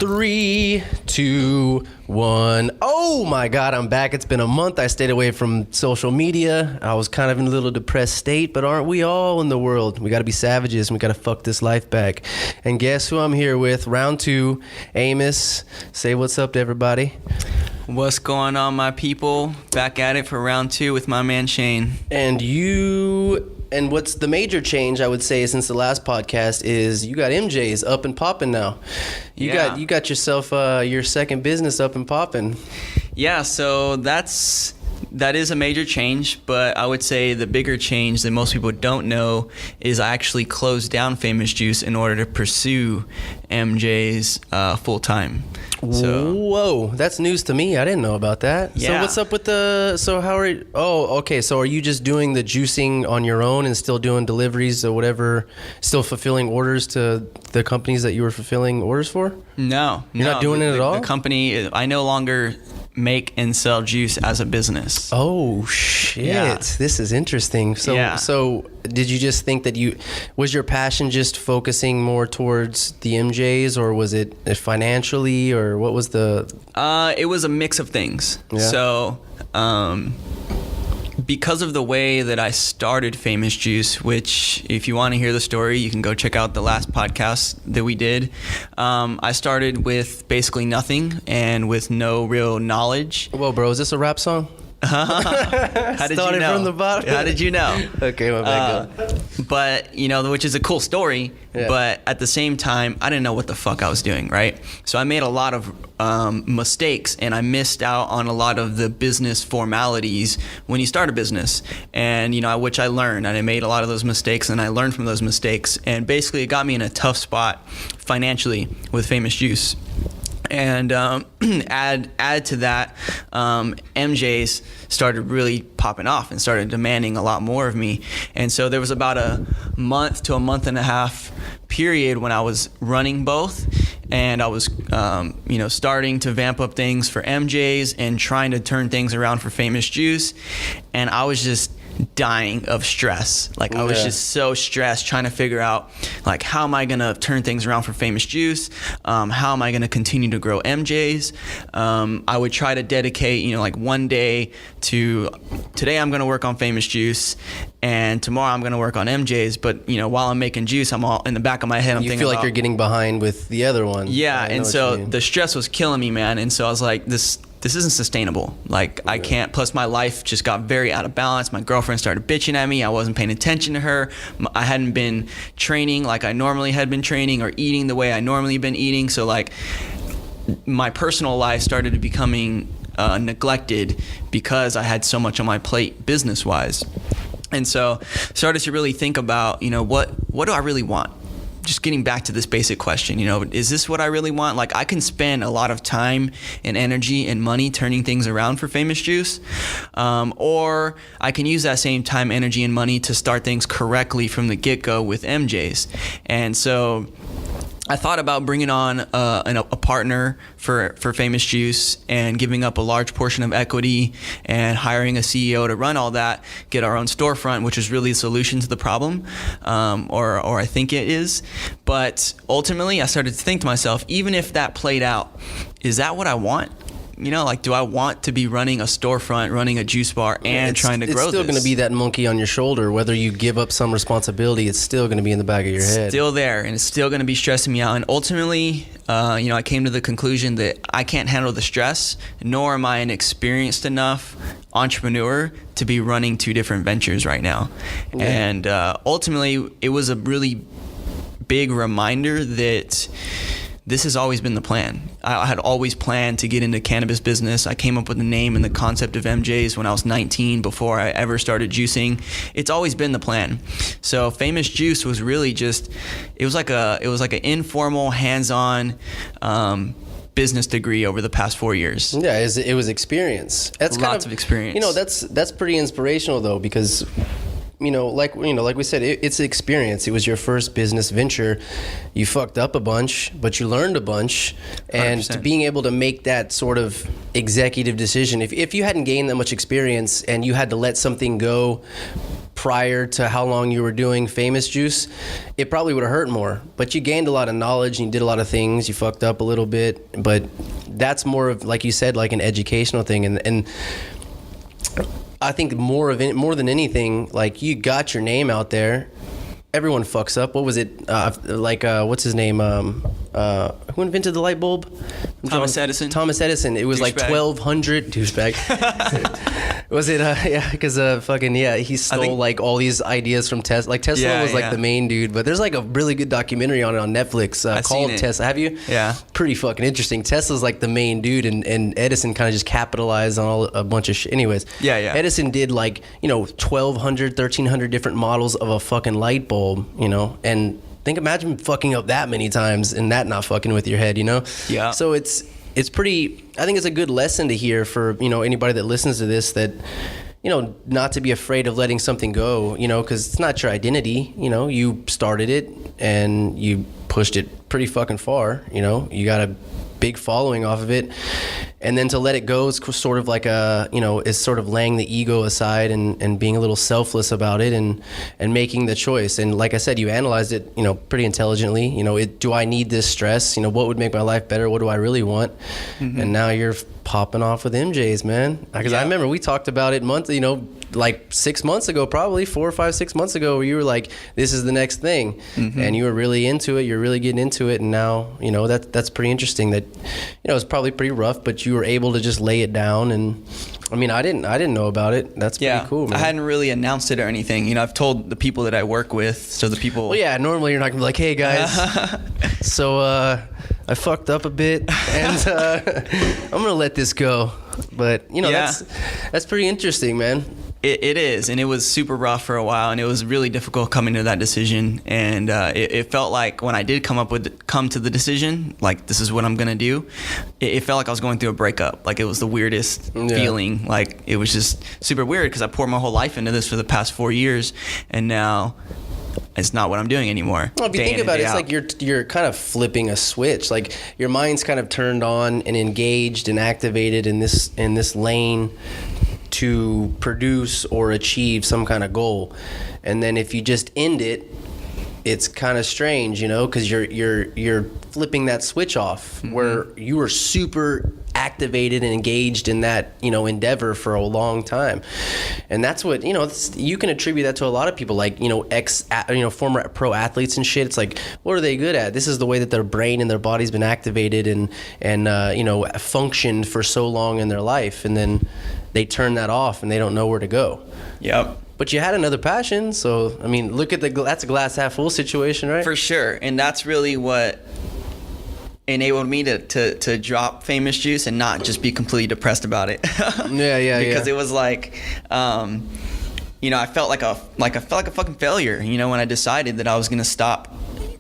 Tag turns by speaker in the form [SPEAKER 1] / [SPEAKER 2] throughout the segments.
[SPEAKER 1] 3, 2, 1. Oh my God, I'm back. It's been a month. I stayed away from social media. I was kind of in a little depressed state, but aren't we all in the world? We got to be savages and we got to fuck this life back. And guess who I'm here with? Round 2, Amos. Say what's up to everybody.
[SPEAKER 2] What's going on, my people? Back at it for round 2 with my man Shane.
[SPEAKER 1] And what's the major change I would say since the last podcast is you got Emjayze up and popping now. You got yourself your second business up and popping.
[SPEAKER 2] Yeah, so that is a major change, but I would say the bigger change that most people don't know is I actually closed down Famous Juice in order to pursue Emjayze full time. So,
[SPEAKER 1] whoa, that's news to me. I didn't know about that.
[SPEAKER 2] Yeah.
[SPEAKER 1] So what's up with so are you just doing the juicing on your own and still doing deliveries or whatever, still fulfilling orders to the companies that you were fulfilling orders for?
[SPEAKER 2] No.
[SPEAKER 1] You're not doing it at all?
[SPEAKER 2] The company, I no longer make and sell juice as a business.
[SPEAKER 1] Oh shit.
[SPEAKER 2] Yeah.
[SPEAKER 1] This is interesting. So did you just think that was your passion just focusing more towards the Emjayze, or was it financially, or what was the
[SPEAKER 2] it was a mix of things.
[SPEAKER 1] Yeah.
[SPEAKER 2] So because of the way that I started Famous Juice, which if you want to hear the story, you can go check out the last podcast that we did. I started with basically nothing and with no real knowledge.
[SPEAKER 1] Whoa, bro, is this a rap song?
[SPEAKER 2] How did
[SPEAKER 1] Started
[SPEAKER 2] you know?
[SPEAKER 1] from the bottom.
[SPEAKER 2] How did you know?
[SPEAKER 1] Okay, my bad. Go.
[SPEAKER 2] But, which is a cool story,
[SPEAKER 1] Yeah.
[SPEAKER 2] but at the same time, I didn't know what the fuck I was doing, right? So I made a lot of mistakes, and I missed out on a lot of the business formalities when you start a business, and, which I learned, and I made a lot of those mistakes, and I learned from those mistakes, and basically it got me in a tough spot financially with Famous Juice. And add to that, Emjayze started really popping off and started demanding a lot more of me. And so there was about a month to a month and a half period when I was running both, and I was, starting to vamp up things for Emjayze and trying to turn things around for Famous Juice. And I was just dying of stress. I was just so stressed trying to figure out how am I gonna turn things around for Famous Juice, how am I gonna continue to grow Emjayze. I would try to dedicate one day to today I'm gonna work on Famous Juice and tomorrow I'm gonna work on Emjayze, but while I'm making juice, I'm all in the back of my head, I'm thinking
[SPEAKER 1] like you're getting behind with the other one.
[SPEAKER 2] And so the stress was killing me, man. And so I was like, this isn't sustainable. I can't. Plus, my life just got very out of balance. My girlfriend started bitching at me. I wasn't paying attention to her. I hadn't been training like I normally had been training, or eating the way I normally been eating. So my personal life started becoming neglected because I had so much on my plate business-wise. And so started to really think about, what do I really want? Just getting back to this basic question, is this what I really want? I can spend a lot of time and energy and money turning things around for Famous Juice, or I can use that same time, energy, and money to start things correctly from the get-go with Emjayze. And so I thought about bringing on a partner for Famous Juice and giving up a large portion of equity and hiring a CEO to run all that, get our own storefront, which is really a solution to the problem, or I think it is. But ultimately, I started to think to myself, even if that played out, is that what I want? Do I want to be running a storefront, running a juice bar, and trying to grow this?
[SPEAKER 1] It's still going to be that monkey on your shoulder. Whether you give up some responsibility, it's still going to be in the back of your head.
[SPEAKER 2] Still there, and it's still going to be stressing me out. And ultimately, I came to the conclusion that I can't handle the stress, nor am I an experienced enough entrepreneur to be running 2 different ventures right now. Yeah. And ultimately, it was a really big reminder that this has always been the plan. I had always planned to get into cannabis business. I came up with the name and the concept of Emjayze when I was 19, before I ever started juicing. It's always been the plan. So Famous Juice was really just, it was like an informal, hands-on business degree over the past 4 years.
[SPEAKER 1] Yeah, it was experience. That's
[SPEAKER 2] lots of experience.
[SPEAKER 1] That's pretty inspirational though, because like we said, it's an experience. It was your first business venture. You fucked up a bunch, but you learned a bunch. And
[SPEAKER 2] 100%.
[SPEAKER 1] being able to make that sort of executive decision, if you hadn't gained that much experience and you had to let something go prior to how long you were doing Famous Juice, it probably would have hurt more. But you gained a lot of knowledge and you did a lot of things. You fucked up a little bit, but that's more of, like you said, like an educational thing. And I think more than anything, like, you got your name out there. Everyone fucks up. What was it? What's his name? Who invented the light bulb?
[SPEAKER 2] Thomas Edison.
[SPEAKER 1] Thomas Edison. It was like 1200 douchebag. Was it? Yeah, because he stole like all these ideas from Tesla. Like Tesla was like the main dude, but there's like a really good documentary on it on Netflix called Tesla. Have you?
[SPEAKER 2] Yeah.
[SPEAKER 1] Pretty fucking interesting. Tesla's like the main dude, and Edison kind of just capitalized on a bunch of shit. Anyways,
[SPEAKER 2] yeah.
[SPEAKER 1] Edison did like 1,200, 1,300 different models of a fucking light bulb. And imagine fucking up that many times and that not fucking with your head,
[SPEAKER 2] Yeah.
[SPEAKER 1] So it's pretty, I think it's a good lesson to hear for, anybody that listens to this, that, not to be afraid of letting something go, because it's not your identity. You started it and you pushed it pretty fucking far. You got a big following off of it, and then to let it go is sort of like is sort of laying the ego aside and being a little selfless about it and making the choice. And like I said, you analyzed it pretty intelligently. Do I need this stress? What would make my life better? What do I really want? Mm-hmm. And now you're popping off with Emjayze, man, because I remember we talked about it like 6 months ago, probably 4 or 5, 6 months ago, where you were like, this is the next thing. Mm-hmm. And you were really into it. You're really getting into it. And now, that's pretty interesting that, it's probably pretty rough, but you were able to just lay it down. And I mean, I didn't know about it. That's pretty cool, man.
[SPEAKER 2] I hadn't really announced it or anything. I've told the people that I work with. So the people.
[SPEAKER 1] Well, yeah, normally you're not gonna be like, hey guys, so, I fucked up a bit and, I'm gonna let this go. But that's pretty interesting, man.
[SPEAKER 2] It is, and it was super rough for a while, and it was really difficult coming to that decision. And it felt like when I did come to the decision, like, this is what I'm gonna do, it felt like I was going through a breakup. Like, it was the weirdest feeling. Like, it was just super weird because I poured my whole life into this for the past 4 years, and now it's not what I'm doing anymore.
[SPEAKER 1] Well, if you think about it, it's like you're kind of flipping a switch. Like, your mind's kind of turned on and engaged and activated in this lane to produce or achieve some kind of goal. And then if you just end it, it's kind of strange, because you're flipping that switch off. Mm-hmm. Where you were super activated and engaged in that endeavor for a long time. And that's what you can attribute that to a lot of people, like former pro athletes and shit. It's like, what are they good at? This is the way that their brain and their body's been activated and functioned for so long in their life, and then they turn that off and they don't know where to go.
[SPEAKER 2] Yep.
[SPEAKER 1] But you had another passion, so I mean, look at that's a glass half full situation, right?
[SPEAKER 2] For sure. And that's really what enabled me to drop Famous Juice and not just be completely depressed about it. Because it was like, I felt like a fucking failure, when I decided that I was gonna stop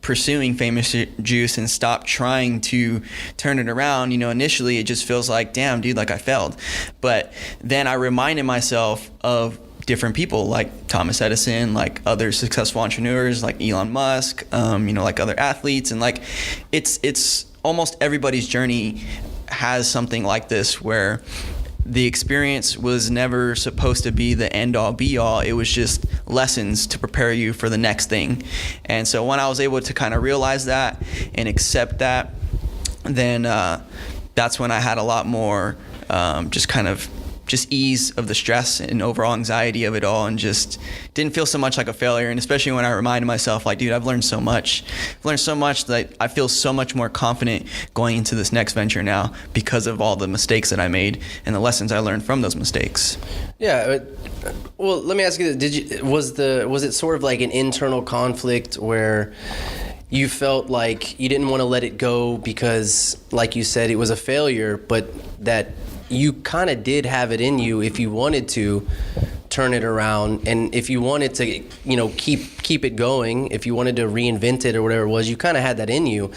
[SPEAKER 2] pursuing Famous Juice and stop trying to turn it around. Initially it just feels like, damn, dude, like I failed. But then I reminded myself of different people like Thomas Edison, like other successful entrepreneurs like Elon Musk, like other athletes, and like it's almost everybody's journey has something like this, where the experience was never supposed to be the end all be all. It was just lessons to prepare you for the next thing. And so when I was able to kind of realize that and accept that, then that's when I had a lot more just ease of the stress and overall anxiety of it all, and just didn't feel so much like a failure. And especially when I reminded myself, like, dude, I've learned so much that I feel so much more confident going into this next venture now because of all the mistakes that I made and the lessons I learned from those mistakes.
[SPEAKER 1] Yeah. Well, let me ask you, was it sort of like an internal conflict where you felt like you didn't want to let it go because, like you said, it was a failure, but that you kind of did have it in you if you wanted to turn it around, and if you wanted to, keep it going, if you wanted to reinvent it or whatever it was, you kind of had that in you.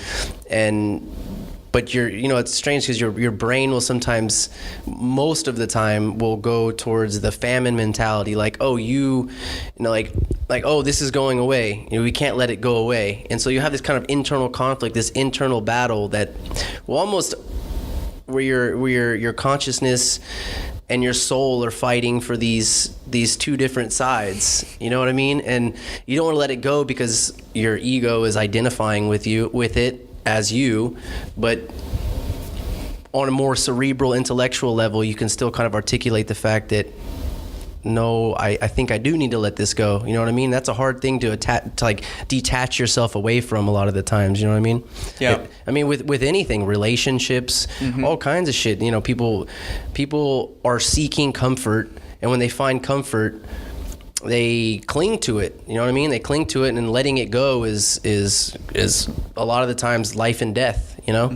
[SPEAKER 1] But it's strange because your brain will sometimes, most of the time, will go towards the famine mentality, like, oh, oh, this is going away. We can't let it go away. And so you have this kind of internal conflict, this internal battle that will almost, where your consciousness and your soul are fighting for these two different sides. You know what I mean? And you don't want to let it go because your ego is identifying with it as you, but on a more cerebral, intellectual level, you can still kind of articulate the fact that, no, I think I do need to let this go. You know what I mean? That's a hard thing to detach yourself away from a lot of the times. You know what I mean?
[SPEAKER 2] Yeah.
[SPEAKER 1] I mean, with anything, relationships, all kinds of shit. You know, people are seeking comfort, and when they find comfort, they cling to it. You know what I mean? They cling to it, and letting it go is a lot of the times life and death. You know,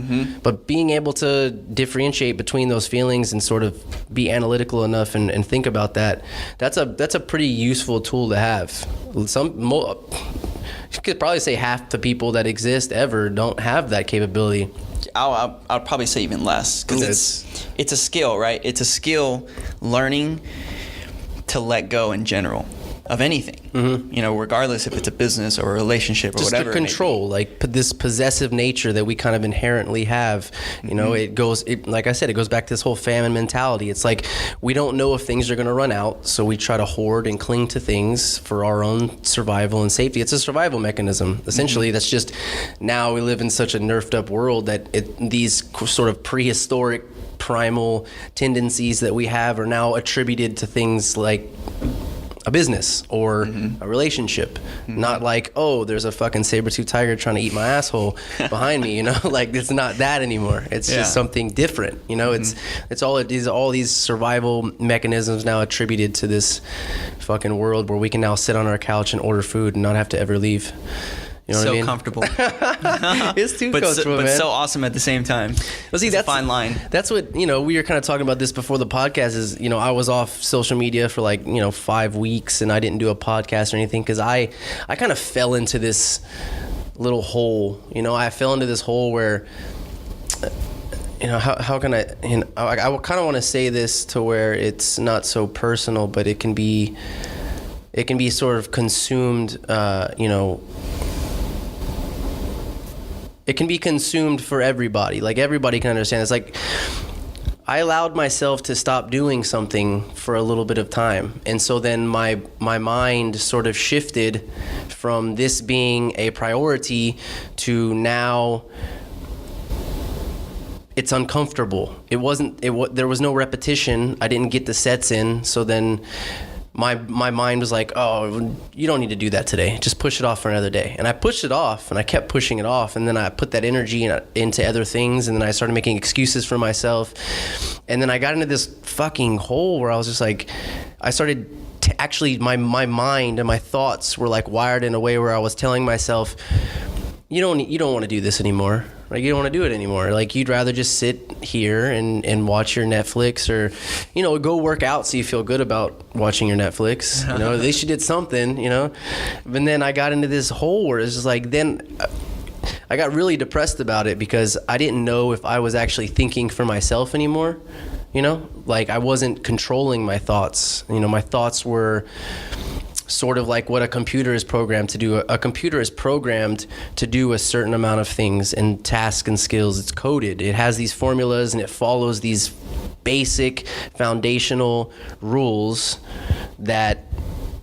[SPEAKER 1] but being able to differentiate between those feelings and sort of be analytical enough and think about that's a pretty useful tool to have. You could probably say half the people that exist ever don't have that capability.
[SPEAKER 2] I'll probably say even less, because it's a skill, right? It's a skill learning to let go in general of anything, you know, regardless if it's a business or a relationship or
[SPEAKER 1] just
[SPEAKER 2] whatever.
[SPEAKER 1] Just the control, like this possessive nature that we kind of inherently have. You know, like I said, it goes back to this whole famine mentality. It's like we don't know if things are going to run out, so we try to hoard and cling to things for our own survival and safety. It's a survival mechanism. Essentially, that's just, now we live in such a nerfed up world that these sort of prehistoric primal tendencies that we have are now attributed to things like a business or a relationship, not like, oh, there's a fucking saber-tooth tiger trying to eat my asshole behind me, you know, like it's not that anymore. It's just something different, you know. It's all these survival mechanisms now attributed to this fucking world where we can now sit on our couch and order food and not have to ever leave. You know what I mean?
[SPEAKER 2] Comfortable.
[SPEAKER 1] It's too comfortable,
[SPEAKER 2] but
[SPEAKER 1] man.
[SPEAKER 2] so awesome at the same time.
[SPEAKER 1] Well, see, that's a fine line. That's what, you know, we were kind of talking about this before the podcast is, you know, I was off social media for like, you know, 5 weeks and I didn't do a podcast or anything because I kind of fell into this little hole. You know, I fell into this hole where, you know, how can I, you know, I kind of want to say this to where it's not so personal, but it can be sort of consumed, you know, it can be consumed for everybody. Like everybody can understand. It's like I allowed myself to stop doing something for a little bit of time. And so then my mind sort of shifted from this being a priority to now it's uncomfortable. There was no repetition. I didn't get the sets in. So then my mind was like, oh, you don't need to do that today. Just push it off for another day. And I pushed it off and I kept pushing it off. And then I put that energy into other things. And then I started making excuses for myself. And then I got into this fucking hole where I was just like, I started actually, my mind and my thoughts were like wired in a way where I was telling myself, you don't want to do this anymore. Like, you don't want to do it anymore. Like, you'd rather just sit here and watch your Netflix or, you know, go work out so you feel good about watching your Netflix. You know, at least you did something, you know. And then I got into this hole where it's just like, then I got really depressed about it because I didn't know if I was actually thinking for myself anymore. You know, like I wasn't controlling my thoughts. You know, my thoughts were sort of like what a computer is programmed to do. A computer is programmed to do a certain amount of things and tasks and skills. It's coded. It has these formulas and it follows these basic foundational rules that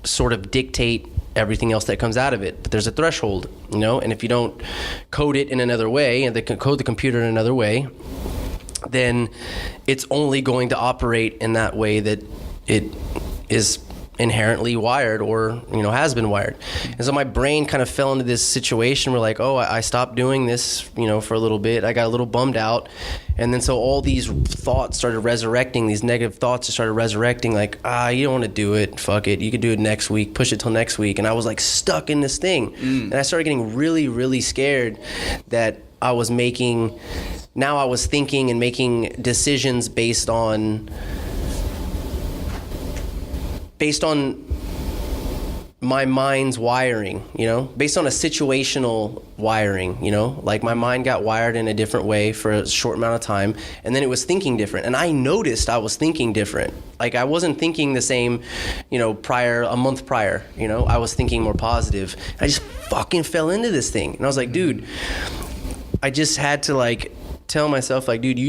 [SPEAKER 1] sort of dictate everything else that comes out of it. But there's a threshold, you know, and if you don't code it in another way and they can code the computer in another way, then it's only going to operate in that way that it is inherently wired or, you know, has been wired. And so my brain kind of fell into this situation where like, oh, I stopped doing this, you know, for a little bit. I got a little bummed out. And then so all these thoughts started resurrecting, these negative thoughts just started resurrecting like, you don't want to do it. Fuck it. You could do it next week. Push it till next week. And I was like stuck in this thing. And I started getting really, really scared that I was thinking and making decisions based on my mind's wiring, you know, based on a situational wiring, you know, like my mind got wired in a different way for a short amount of time and then it was thinking different. And I noticed I was thinking different. Like I wasn't thinking the same, you know, a month prior, you know, I was thinking more positive. I just fucking fell into this thing. And I was like, dude, I just had to like tell myself like, dude,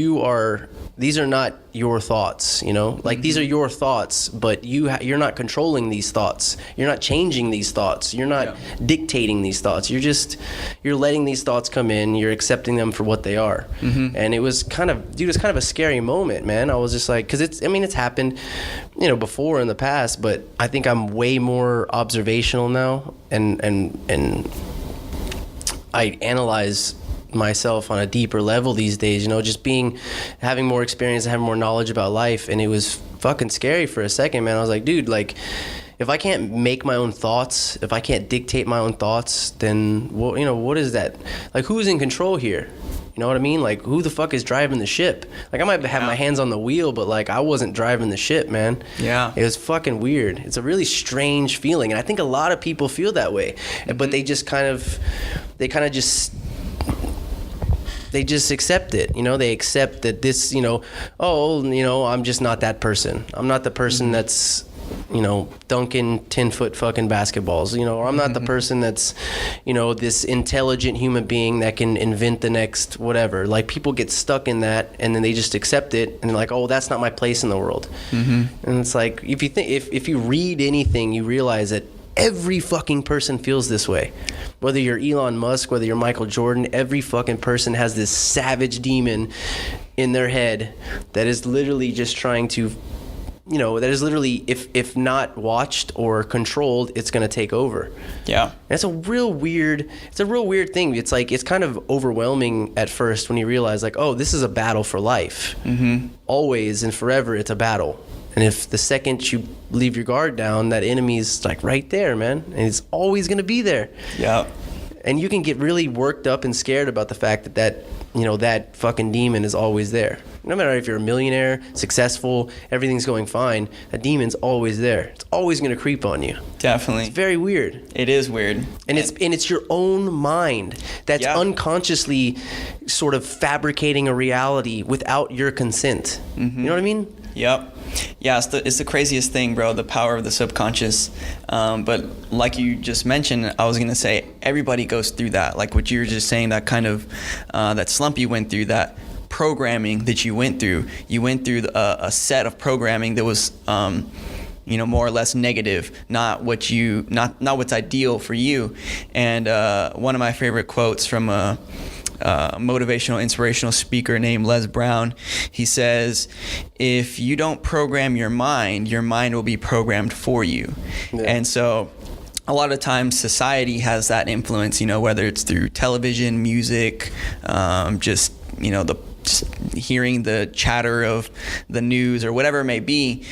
[SPEAKER 1] these are not your thoughts, you know? Like, these are your thoughts, but you're not controlling these thoughts. You're not changing these thoughts. You're not dictating these thoughts. You're letting these thoughts come in. You're accepting them for what they are. And it was kind of a scary moment, man. I was just like, because it's happened, you know, before in the past, but I think I'm way more observational now, and I analyze myself on a deeper level these days, you know, just having more experience and having more knowledge about life. And it was fucking scary for a second, man. I was like, dude, like, if I can't make my own thoughts, if I can't dictate my own thoughts, then what, you know, what is that? Like, who's in control here? You know what I mean? Like, who the fuck is driving the ship? Like, I might have my hands on the wheel, but like, I wasn't driving the ship, man. Yeah. It was fucking weird. It's a really strange feeling. And I think a lot of people feel that way, but they just they just accept it, you know. They accept that this, you know, I'm just not that person. I'm not the person that's, you know, dunking 10-foot fucking basketballs, you know, or I'm not the person that's, you know, this intelligent human being that can invent the next whatever. Like, people get stuck in that, and then they just accept it, and they're like, oh, that's not my place in the world. And it's like, if you read anything, you realize that every fucking person feels this way. Whether you're Elon Musk, whether you're Michael Jordan, every fucking person has this savage demon in their head that is literally just trying to, you know, that is literally, if not watched or controlled, it's going to take over. Yeah. And it's a real weird thing. It's like, it's kind of overwhelming at first when you realize, like, oh, this is a battle for life. Always and forever, it's a battle. And if the second you leave your guard down, that enemy's like right there, man. And it's always going to be there. Yeah. And you can get really worked up and scared about the fact that you know, that fucking demon is always there. No matter if you're a millionaire, successful, everything's going fine, that demon's always there. It's always going to creep on you.
[SPEAKER 2] Definitely.
[SPEAKER 1] It's very weird.
[SPEAKER 2] It is weird.
[SPEAKER 1] And it's your own mind that's unconsciously sort of fabricating a reality without your consent. Mm-hmm. You know what I mean?
[SPEAKER 2] Yep. Yeah, it's the craziest thing, bro, the power of the subconscious. But like you just mentioned, I was going to say everybody goes through that. Like what you were just saying, that kind of, that slump you went through, that programming that you went through. You went through a set of programming that was, you know, more or less negative, not what's ideal for you. And one of my favorite quotes from a motivational, inspirational speaker named Les Brown, he says, if you don't program your mind will be programmed for you. Yeah. And so a lot of times society has that influence, you know, whether it's through television, music, just, you know, just hearing the chatter of the news or whatever it may be,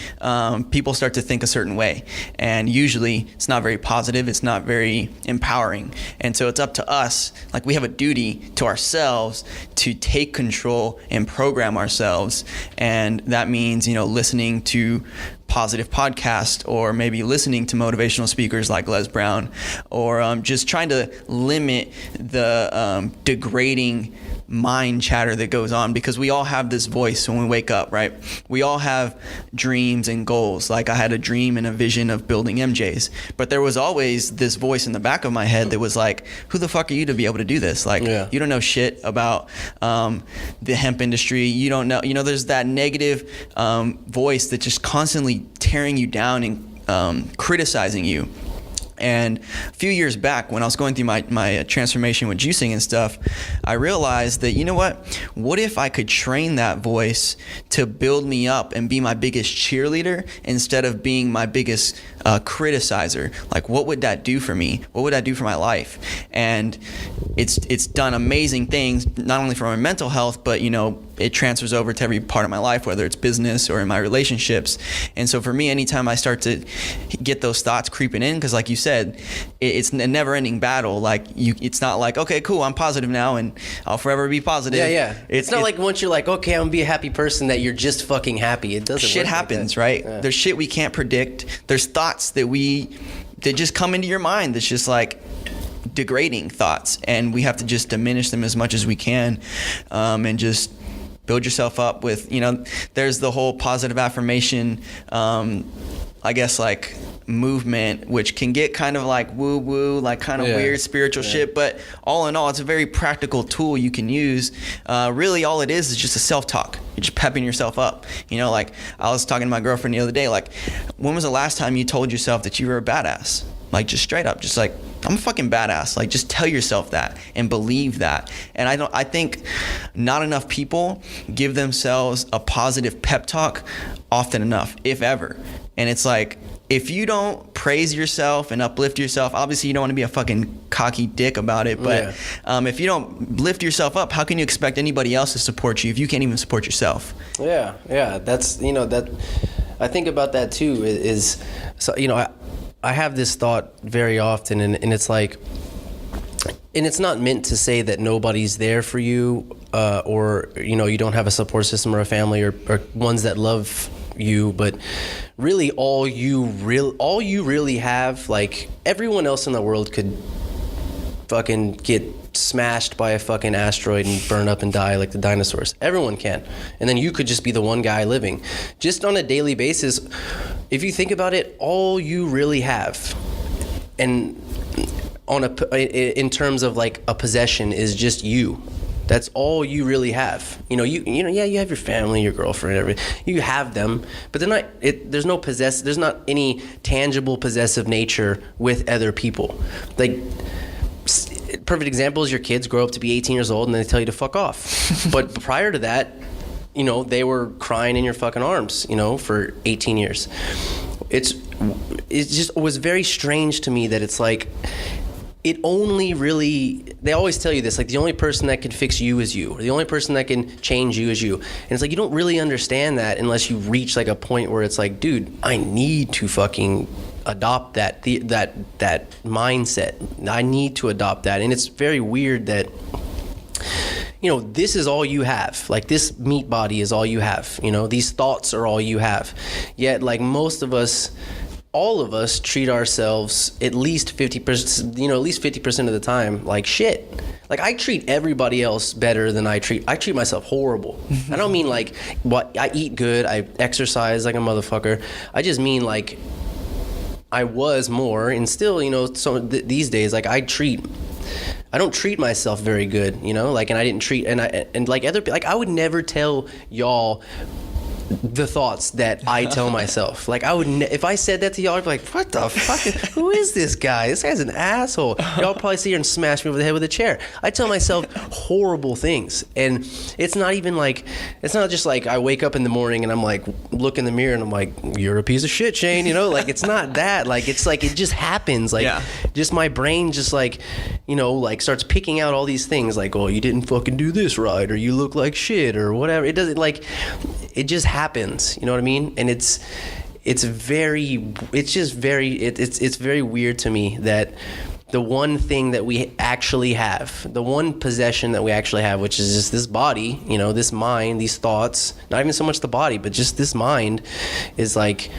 [SPEAKER 2] people start to think a certain way. And usually it's not very positive. It's not very empowering. And so it's up to us, like we have a duty to ourselves to take control and program ourselves. And that means, you know, listening to positive podcast, or maybe listening to motivational speakers like Les Brown, or just trying to limit the degrading mind chatter that goes on, because we all have this voice when we wake up, right? We all have dreams and goals. Like I had a dream and a vision of building Emjayze, but there was always this voice in the back of my head that was like, who the fuck are you to be able to do this? Like, you don't know shit about the hemp industry. You don't know, you know, there's that negative voice that's just constantly tearing you down and criticizing you. And a few years back, when I was going through my transformation with juicing and stuff, I realized that, you know what if I could train that voice to build me up and be my biggest cheerleader instead of being my biggest criticizer? Like, what would that do for me? What would that do for my life? And it's done amazing things, not only for my mental health, but, you know, it transfers over to every part of my life, whether it's business or in my relationships. And so for me, anytime I start to get those thoughts creeping in, because like you said, it's a never-ending battle. Like it's not like, okay, cool, I'm positive now and I'll forever be positive.
[SPEAKER 1] Yeah. It's not like once you're like, okay, I'm gonna be a happy person, that you're just fucking happy. It doesn't.
[SPEAKER 2] Shit happens, right? Yeah. There's shit we can't predict. There's thoughts that just come into your mind that's just like degrading thoughts, and we have to just diminish them as much as we can, and just build yourself up with, there's the whole positive affirmation, I guess, like, movement, which can get kind of like woo woo, like kind of weird spiritual shit, but all in all, it's a very practical tool you can use. Really all it is just a self-talk. You're just pepping yourself up. Like, I was talking to my girlfriend the other day, like, when was the last time you told yourself that you were a badass? Like, just straight up, just like, I'm a fucking badass. Like, just tell yourself that and believe that. And I think not enough people give themselves a positive pep talk often enough, if ever. And it's like, if you don't praise yourself and uplift yourself, obviously you don't want to be a fucking cocky dick about it, but if you don't lift yourself up, how can you expect anybody else to support you if you can't even support yourself?
[SPEAKER 1] Yeah, that's, that I think about that too, is so, I have this thought very often, and it's like, and it's not meant to say that nobody's there for you, or you don't have a support system or a family or ones that love you, but really all you really have, like, everyone else in the world could fucking get smashed by a fucking asteroid and burn up and die like the dinosaurs. Everyone can. And then you could just be the one guy living. Just on a daily basis, if you think about it, all you really have, and in terms of like a possession, is just you. That's all you really have. You have your family, your girlfriend, everything. You have them, but they're not. There's no There's not any tangible possessive nature with other people. Like, perfect example is your kids grow up to be 18 years old and they tell you to fuck off. But prior to that, they were crying in your fucking arms, for 18 years. It just was very strange to me that it's like, it only really, they always tell you this, like, the only person that can fix you is you. Or the only person that can change you is you. And it's like, you don't really understand that unless you reach like a point where it's like, dude, I need to fucking adopt that mindset. I need to adopt that. And it's very weird that, this is all you have. Like, this meat body is all you have. These thoughts are all you have. Yet, like, all of us treat ourselves at least 50%, of the time like shit. Like, I treat everybody else better than I treat myself horrible. I don't mean like, I eat good, I exercise like a motherfucker. I just mean like, I was more, and still, these days, like, I don't treat myself very good, like, and I didn't treat, and like other, like, I would never tell y'all the thoughts that I tell myself. Like, I would if I said that to y'all, I'd be like, what the fuck? Who is this guy? This guy's an asshole. Y'all probably sit here and smash me over the head with a chair. I tell myself horrible things, and it's not just like I wake up in the morning and I'm like, look in the mirror and I'm like, you're a piece of shit, Shane. Like, it's not that. Like, it's like, it just happens. Like, just my brain just like, like, starts picking out all these things, like, oh, you didn't fucking do this right, or you look like shit, or whatever. It doesn't, like, it just happens, you know what I mean? And it's very weird to me that the one thing that we actually have, the one possession that we actually have, which is just this body, this mind, these thoughts, not even so much the body, but just this mind, is like,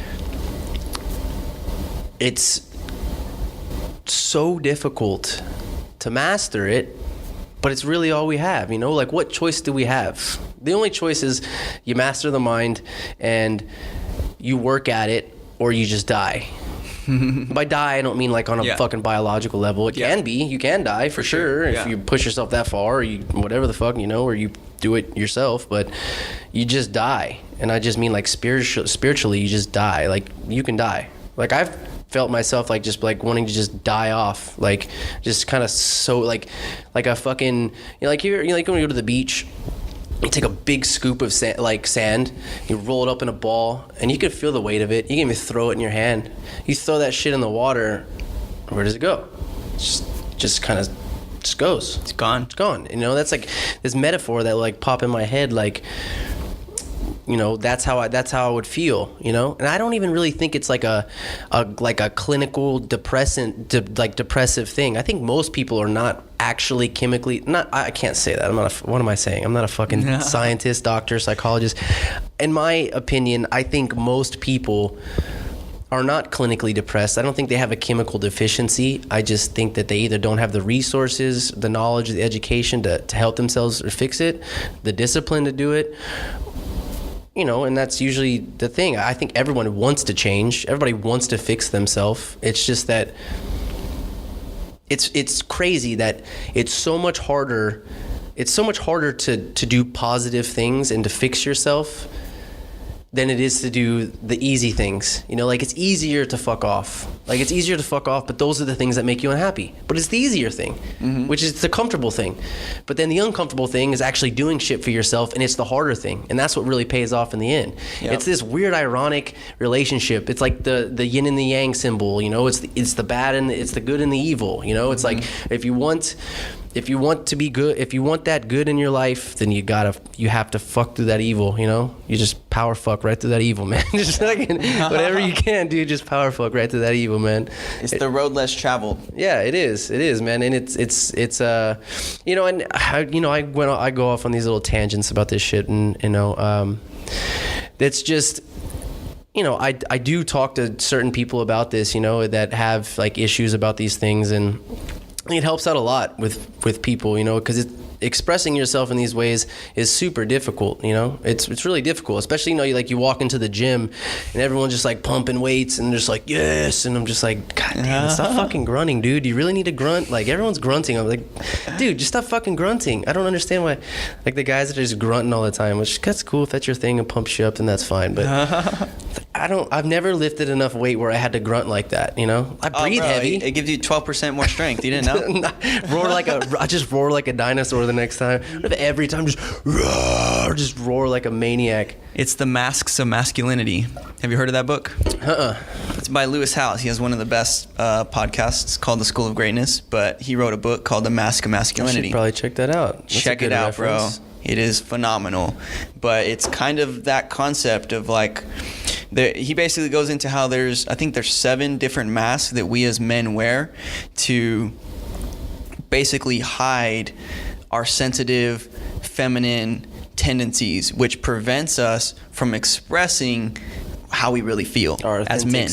[SPEAKER 1] it's so difficult to master it, but it's really all we have, like, what choice do we have? The only choice is you master the mind and you work at it, or you just die. By die, I don't mean like on a fucking biological level. It can be. You can die for sure if you push yourself that far, or you whatever the fuck, or you do it yourself, but you just die. And I just mean like spiritually, you just die. Like, you can die. Like, I've felt myself like just like wanting to just die off, like just kind of so like a fucking, like when you go to the beach, you take a big scoop of sand, you roll it up in a ball, and you can feel the weight of it. You can even throw it in your hand. You throw that shit in the water, where does it go? Just kind of just goes.
[SPEAKER 2] It's gone.
[SPEAKER 1] It's gone. That's like this metaphor that like pop in my head, like, that's how I would feel, and I don't even really think it's like a clinical depressive thing. I think most people are not actually chemically, I can't say that. What am I saying? I'm not a fucking scientist, doctor, psychologist. In my opinion, I think most people are not clinically depressed. I don't think they have a chemical deficiency. I just think that they either don't have the resources, the knowledge, the education to help themselves or fix it, the discipline to do it. You know, and that's usually the thing. I think everyone wants to change. Everybody wants to fix themselves. It's just that it's crazy that it's so much harder. It's so much harder to do positive things and to fix yourself than it is to do the easy things. You know, like it's easier to fuck off. Like it's easier to fuck off, but those are the things that make you unhappy. But it's the easier thing, which is the comfortable thing. But then the uncomfortable thing is actually doing shit for yourself, and it's the harder thing. And that's what really pays off in the end. Yep. It's this weird, ironic relationship. It's like the yin and the yang symbol, you know, it's the bad and it's the good and the evil, you know? It's like if you want to be good, if you want that good in your life, then you have to fuck through that evil, you know? You just power fuck right through that evil, man. Just like whatever you can do, just power fuck right through that evil, man.
[SPEAKER 2] It's the road less traveled.
[SPEAKER 1] Yeah, it is, man. And it's you know, and I go off on these little tangents about this shit, and you know, it's just, you know, I do talk to certain people about this, you know, that have like issues about these things, and it helps out a lot with people, you know, because expressing yourself in these ways is super difficult, you know. It's really difficult, especially, you know, you walk into the gym and everyone's just like pumping weights and just like, yes, and I'm just like, god damn, stop fucking grunting, dude. Do you really need to grunt? Like everyone's grunting. I'm like, dude, just stop fucking grunting. I don't understand why, like the guys that are just grunting all the time, which that's cool if that's your thing and pumps you up, then that's fine, but I've never lifted enough weight where I had to grunt like that, you know. I breathe heavy.
[SPEAKER 2] It gives you 12% more strength. You didn't know?
[SPEAKER 1] I just roar like a dinosaur the next time. Every time just roar like a maniac.
[SPEAKER 2] It's The Masks of Masculinity. Have you heard of that book? It's by Lewis Howes. He has one of the best podcasts called The School of Greatness, but he wrote a book called The Mask of Masculinity.
[SPEAKER 1] I should probably check that out.
[SPEAKER 2] Check it out, bro. It is phenomenal. But it's kind of that concept of like, he basically goes into how there's 7 different masks that we as men wear to basically hide our sensitive, feminine tendencies, which prevents us from expressing how we really feel as men.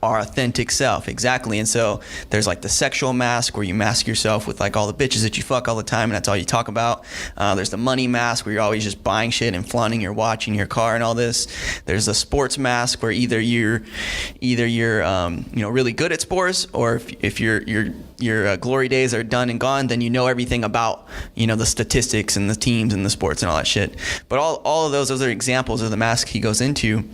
[SPEAKER 2] Our authentic self, exactly. And so there's like the sexual mask where you mask yourself with like all the bitches that you fuck all the time and that's all you talk about. There's the money mask where you're always just buying shit and flaunting your watch and your car and all this. There's the sports mask where either you're really good at sports, or if your glory days are done and gone, then you know everything about, you know, the statistics and the teams and the sports and all that shit. But all of those are examples of the mask he goes into.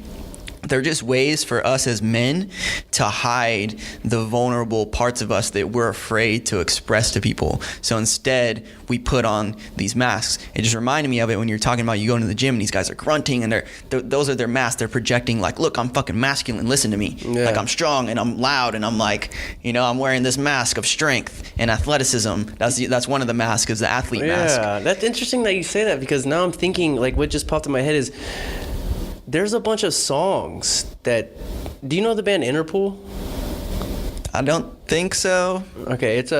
[SPEAKER 2] They're just ways for us as men to hide the vulnerable parts of us that we're afraid to express to people. So instead, we put on these masks. It just reminded me of it when you're talking about you going to the gym and these guys are grunting and those are their masks. They're projecting like, look, I'm fucking masculine. Listen to me. Yeah. Like I'm strong and I'm loud and I'm like, you know, I'm wearing this mask of strength and athleticism. That's one of the masks, is the athlete mask.
[SPEAKER 1] Yeah, that's interesting that you say that, because now I'm thinking, like, what just popped in my head is, there's a bunch of songs that... Do you know the band Interpol?
[SPEAKER 2] I don't think so.
[SPEAKER 1] Okay, it's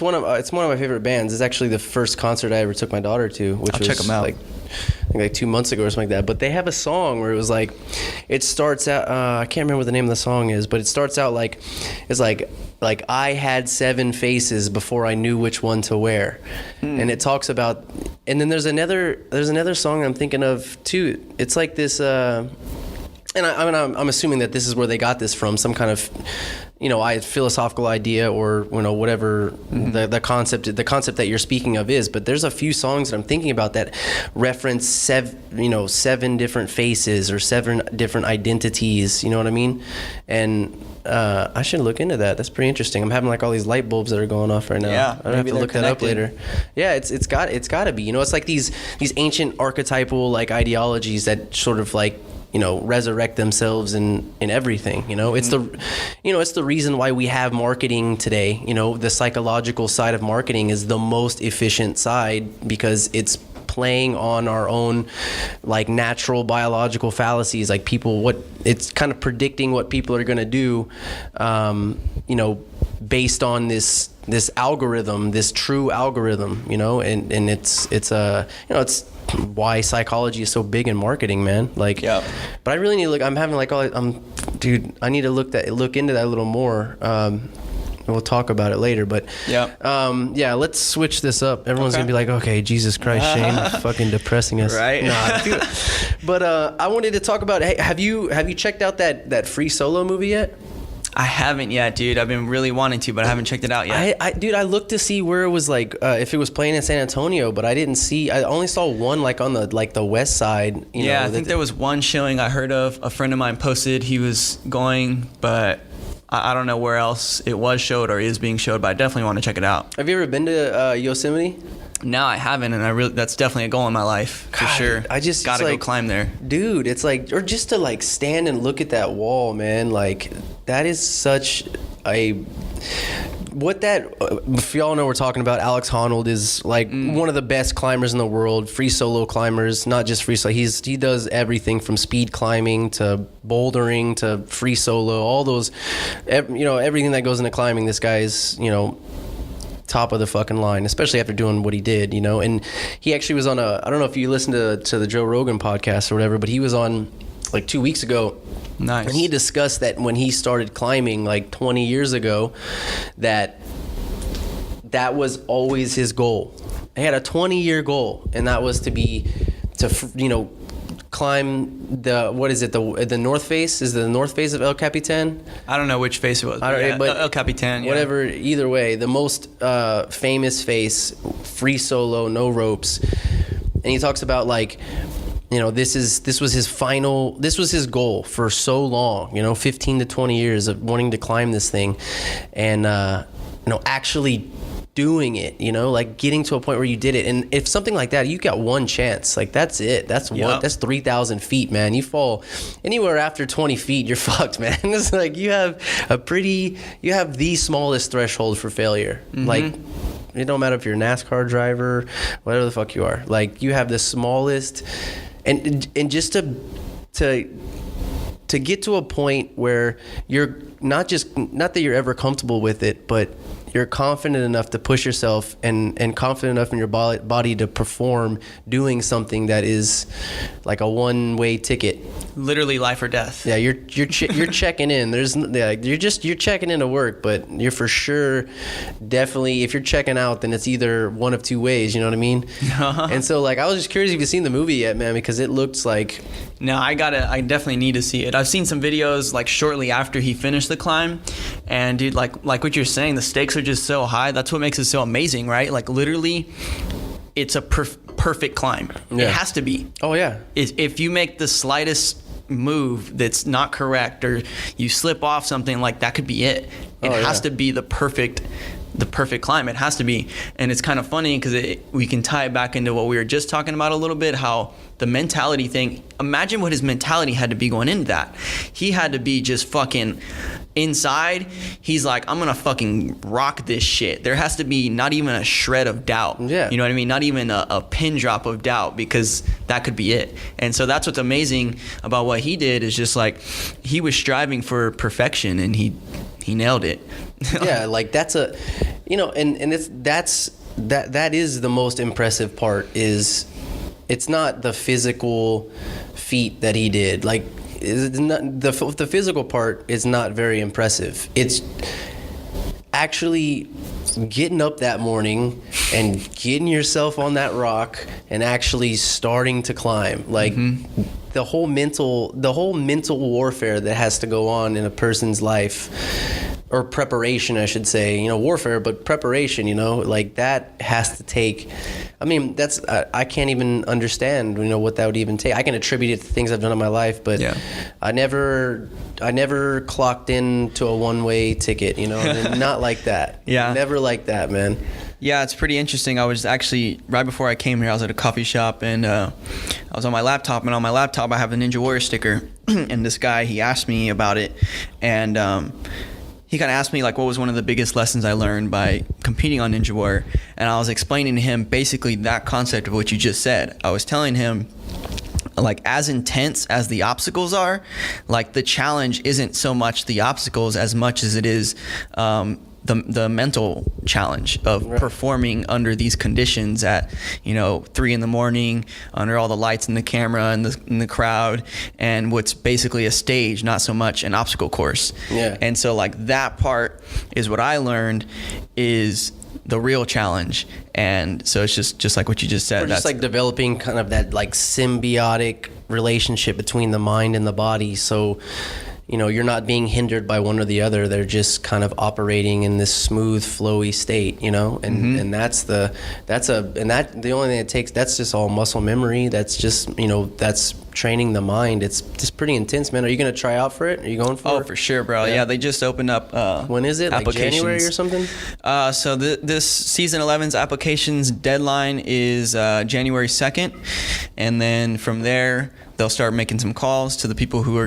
[SPEAKER 1] one of my favorite bands. It's actually the first concert I ever took my daughter to, which was
[SPEAKER 2] check them out.
[SPEAKER 1] like 2 months ago or something like that. But they have a song where it was like, it starts out, I can't remember what the name of the song is, but it starts out like, it's like I had 7 faces before I knew which one to wear. And it talks about, and then there's another song I'm thinking of too. It's like this, and I'm assuming that this is where they got this from, some kind of, you know, philosophical idea, or, you know, whatever the concept that you're speaking of is. But there's a few songs that I'm thinking about that reference 7 different faces or 7 different identities. You know what I mean? And I should look into that. That's pretty interesting. I'm having like all these light bulbs that are going off right now.
[SPEAKER 2] Yeah,
[SPEAKER 1] I have to look that up later. Yeah, it's got to be. You know, it's like these ancient archetypal like ideologies that sort of like, you know, resurrect themselves in everything. You know, it's the reason why we have marketing today. You know, the psychological side of marketing is the most efficient side, because it's playing on our own like natural biological fallacies, like it's kind of predicting what people are going to do, you know, based on this algorithm, this true algorithm, you know, and it's why psychology is so big in marketing, man. Like,
[SPEAKER 2] Yeah.
[SPEAKER 1] but I really need to look. I'm having like dude, I need to look into that a little more. We'll talk about it later, but yeah, let's switch this up. Everyone's gonna be like, okay, Jesus Christ, Shane, fucking depressing us,
[SPEAKER 2] right?
[SPEAKER 1] Nah, dude. But I wanted to talk about. Hey, have you checked out that Free Solo movie yet?
[SPEAKER 2] I haven't yet, dude. I've been really wanting to, but I haven't checked it out yet.
[SPEAKER 1] I looked to see where it was like if it was playing in San Antonio, but I didn't see. I only saw one like on the west side.
[SPEAKER 2] I think there was one showing I heard of. A friend of mine posted he was going, but I don't know where else it was showed or is being showed. But I definitely want to check it out.
[SPEAKER 1] Have you ever been to Yosemite?
[SPEAKER 2] No, I haven't, and that's definitely a goal in my life for sure.
[SPEAKER 1] I just
[SPEAKER 2] gotta go climb there,
[SPEAKER 1] dude. It's like, or just to like stand and look at that wall, man. Like that is such a if y'all know we're talking about. Alex Honnold is like one of the best climbers in the world. Free solo climbers, not just free solo. He does everything from speed climbing to bouldering to free solo. All those, everything that goes into climbing. This guy is, top of the fucking line, especially after doing what he did, and he actually was on I don't know if you listened to the Joe Rogan podcast or whatever, but he was on like 2 weeks ago.
[SPEAKER 2] Nice.
[SPEAKER 1] And he discussed that when he started climbing like 20 years ago, that was always his goal. He had a 20-year goal, and that was to climb the north face. Is the north face of El Capitan?
[SPEAKER 2] I don't know which face it was.
[SPEAKER 1] But
[SPEAKER 2] El Capitan.
[SPEAKER 1] Whatever. Either way, the most famous face, free solo, no ropes, and he talks about like, this was his goal for so long. 15 to 20 years of wanting to climb this thing, and actually doing it, like getting to a point where you did it. And if something like that, you got one chance, like that's it. That's that's 3,000 feet, man. You fall anywhere after 20 feet, you're fucked, man. It's like you have the smallest threshold for failure. Mm-hmm. Like it don't matter if you're a NASCAR driver, whatever the fuck you are, like you have the smallest, and just to get to a point where you're not that you're ever comfortable with it, but you're confident enough to push yourself and confident enough in your body to perform doing something that is like a one-way ticket.
[SPEAKER 2] Literally life or death.
[SPEAKER 1] Yeah, you're checking in. You're checking in to work, but you're for sure definitely, if you're checking out, then it's either one of two ways, you know what I mean? And so like I was just curious if you've seen the movie yet, man, because it looks like...
[SPEAKER 2] No, I definitely need to see it. I've seen some videos like shortly after he finished the climb, and dude, like what you're saying, the stakes are just so high. That's what makes it so amazing, right? Like literally, it's a perfect climb. Yeah. It has to be.
[SPEAKER 1] Oh yeah.
[SPEAKER 2] If you make the slightest move that's not correct, or you slip off something, like that could be it. It has to be the perfect climb. It has to be. And it's kind of funny because we can tie it back into what we were just talking about a little bit, how the mentality thing, imagine what his mentality had to be going into that. He had to be just fucking inside. He's like, I'm gonna fucking rock this shit. There has to be not even a shred of doubt.
[SPEAKER 1] Yeah.
[SPEAKER 2] You know what I mean? Not even a pin drop of doubt, because that could be it. And so that's what's amazing about what he did, is just like he was striving for perfection, and he nailed it.
[SPEAKER 1] Yeah, like that's a, and that is the most impressive part. Is it's not the physical feat that he did. Like it's not, the physical part is not very impressive. It's actually getting up that morning and getting yourself on that rock and actually starting to climb. Like the whole mental warfare that has to go on in a person's life, or preparation, I should say, warfare, but preparation, like that has to take, I mean, that's, I can't even understand, what that would even take. I can attribute it to things I've done in my life, but yeah. I never clocked into a one-way ticket, not like that.
[SPEAKER 2] Yeah.
[SPEAKER 1] Never like that, man.
[SPEAKER 2] Yeah, it's pretty interesting. I was actually, right before I came here, I was at a coffee shop, and I was on my laptop, and on my laptop I have the Ninja Warrior sticker, and this guy, he asked me about it, and he kind of asked me like what was one of the biggest lessons I learned by competing on Ninja Warrior, and I was explaining to him basically that concept of what you just said. I was telling him, like, as intense as the obstacles are, like the challenge isn't so much the obstacles as much as it is the mental challenge of performing under these conditions at 3 a.m. under all the lights and the camera and the crowd, and what's basically a stage, not so much an obstacle course.
[SPEAKER 1] Yeah.
[SPEAKER 2] And so like that part is what I learned is the real challenge. And so it's just like what you just said.
[SPEAKER 1] Or just like developing kind of that like symbiotic relationship between the mind and the body. So you're not being hindered by one or the other. They're just kind of operating in this smooth, flowy state, and that's the only thing it takes. That's just all muscle memory. That's just, that's training the mind. It's just pretty intense, man. Are you going to try out for it? Are you going for it?
[SPEAKER 2] Oh, for sure, bro. Yeah, they just opened up
[SPEAKER 1] when is it? Like January or something?
[SPEAKER 2] So this season 11's applications deadline is January 2nd. And then from there, they'll start making some calls to the people who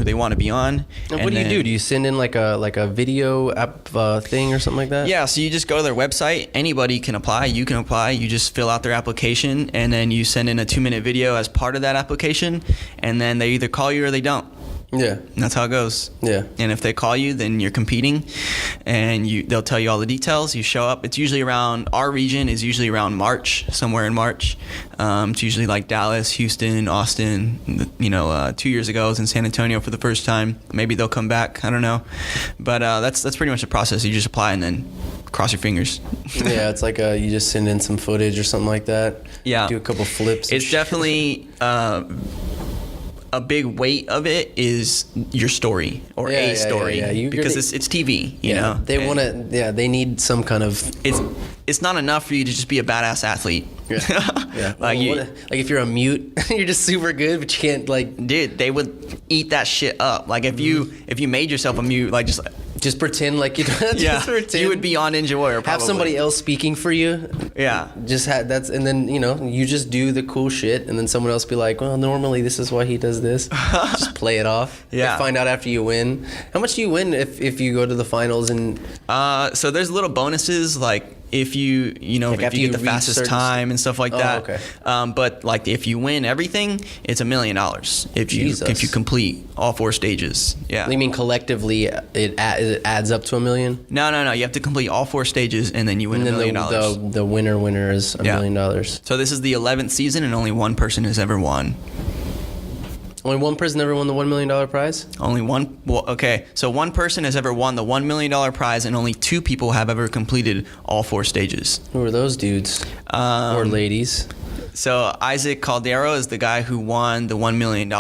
[SPEAKER 2] they want to be on.
[SPEAKER 1] And what do you do? Do you send in like a video app thing or something like that?
[SPEAKER 2] Yeah, so you just go to their website. Anybody can apply. You can apply. You just fill out their application, and then you send in a 2-minute video as part of that application, and then they either call you or they don't.
[SPEAKER 1] Yeah.
[SPEAKER 2] And that's how it goes.
[SPEAKER 1] Yeah.
[SPEAKER 2] And if they call you, then you're competing, and they'll tell you all the details. You show up. It's usually our region is usually around March, somewhere in March. It's usually like Dallas, Houston, Austin. 2 years ago I was in San Antonio for the first time. Maybe they'll come back. I don't know. But that's pretty much the process. You just apply and then cross your fingers.
[SPEAKER 1] Yeah, it's like you just send in some footage or something like that.
[SPEAKER 2] Yeah.
[SPEAKER 1] Do a couple flips.
[SPEAKER 2] It's definitely a big weight of it is your story or a story because it's TV, you know.
[SPEAKER 1] They want to, they need some kind of.
[SPEAKER 2] It's not enough for you to just be a badass athlete.
[SPEAKER 1] Yeah. Like if you're a mute, you're just super good, but you can't
[SPEAKER 2] Dude, they would eat that shit up. Like if you made yourself a mute, like
[SPEAKER 1] just pretend like you don't.
[SPEAKER 2] Yeah,
[SPEAKER 1] just pretend.
[SPEAKER 2] You would be on Ninja Warrior. Probably.
[SPEAKER 1] Have somebody else speaking for you.
[SPEAKER 2] Yeah,
[SPEAKER 1] and then you just do the cool shit, and then someone else be like, well, normally this is why he does this. Just play it off.
[SPEAKER 2] Yeah.
[SPEAKER 1] They find out after you win. How much do you win if you go to the finals and?
[SPEAKER 2] So there's little bonuses like. If you if you get the fastest time and stuff like that.
[SPEAKER 1] Okay.
[SPEAKER 2] But like if you win everything, it's $1 million if you complete all 4 stages. Yeah.
[SPEAKER 1] You mean collectively it adds up to $1 million?
[SPEAKER 2] No. You have to complete all 4 stages and then you win $1 million.
[SPEAKER 1] The winner is $1 million.
[SPEAKER 2] So this is the 11th season and only one person has ever won.
[SPEAKER 1] Only one person ever won the $1 million prize?
[SPEAKER 2] Only one. Well, okay. So one person has ever won the $1 million prize, and only 2 people have ever completed all 4 stages.
[SPEAKER 1] Who are those dudes or ladies?
[SPEAKER 2] So Isaac Caldero is the guy who won the $1 million,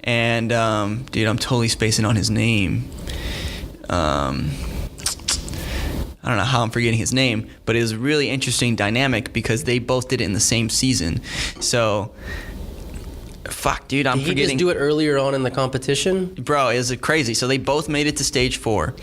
[SPEAKER 2] and dude, I'm totally spacing on his name. I don't know how I'm forgetting his name, but it was a really interesting dynamic because they both did it in the same season. So. Fuck, dude, I'm forgetting.
[SPEAKER 1] Did he just do it earlier on in the competition?
[SPEAKER 2] Bro, it's crazy. So they both made it to stage 4.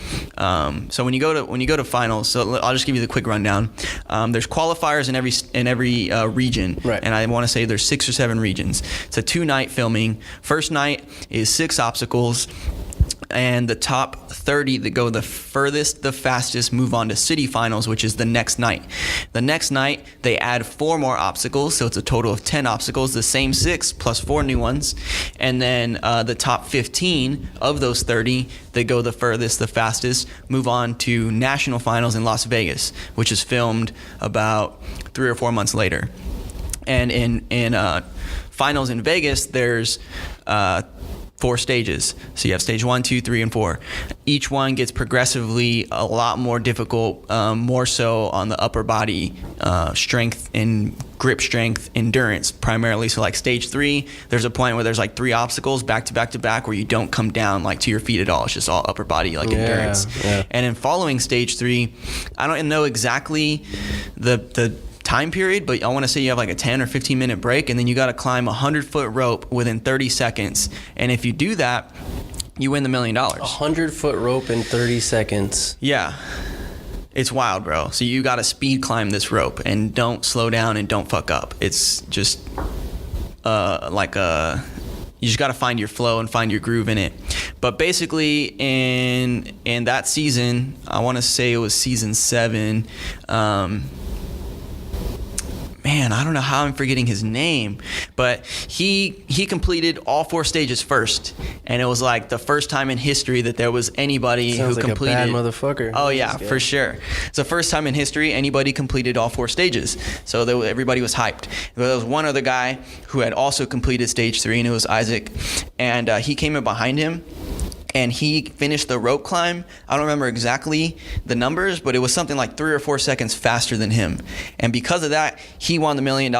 [SPEAKER 2] So when you go to finals, so I'll just give you the quick rundown. There's qualifiers in every region,
[SPEAKER 1] right.
[SPEAKER 2] And I want to say there's 6 or 7 regions. It's a 2-night filming. First night is 6 obstacles. And the top 30 that go the furthest, the fastest, move on to city finals, which is the next night. The next night, they add 4 more obstacles, so it's a total of 10 obstacles, the same 6 plus 4 new ones. And then the top 15 of those 30 that go the furthest, the fastest, move on to national finals in Las Vegas, which is filmed about 3 or 4 months later. And in finals in Vegas, there's 4 stages. So you have stage 1, 2, 3, and 4. Each one gets progressively a lot more difficult, more so on the upper body strength and grip strength, endurance primarily. So like stage 3, there's a point where there's like 3 obstacles back to back to back where you don't come down like to your feet at all. It's just all upper body like endurance.
[SPEAKER 1] Yeah.
[SPEAKER 2] And in following stage 3, I don't know exactly the time period, but I want to say you have like a 10 or 15 minute break, and then you got to climb a 100-foot rope within 30 seconds. And if you do that, you win the $1 million.
[SPEAKER 1] 100-foot rope in 30 seconds.
[SPEAKER 2] Yeah. It's wild, bro. So you got to speed climb this rope and don't slow down and don't fuck up. It's just you just got to find your flow and find your groove in it. But basically in that season, I want to say it was season 7, man, I don't know how I'm forgetting his name, but he completed all 4 stages first, and it was like the first time in history that there was anybody
[SPEAKER 1] Sounds
[SPEAKER 2] who
[SPEAKER 1] like
[SPEAKER 2] completed.
[SPEAKER 1] a bad motherfucker.
[SPEAKER 2] Oh yeah, for sure. It's the first time in history anybody completed all 4 stages, so everybody was hyped. There was one other guy who had also completed stage 3, and it was Isaac, and he came in behind him. And he finished the rope climb. I don't remember exactly the numbers, but it was something like 3 or 4 seconds faster than him. And because of that, he won the $1 million,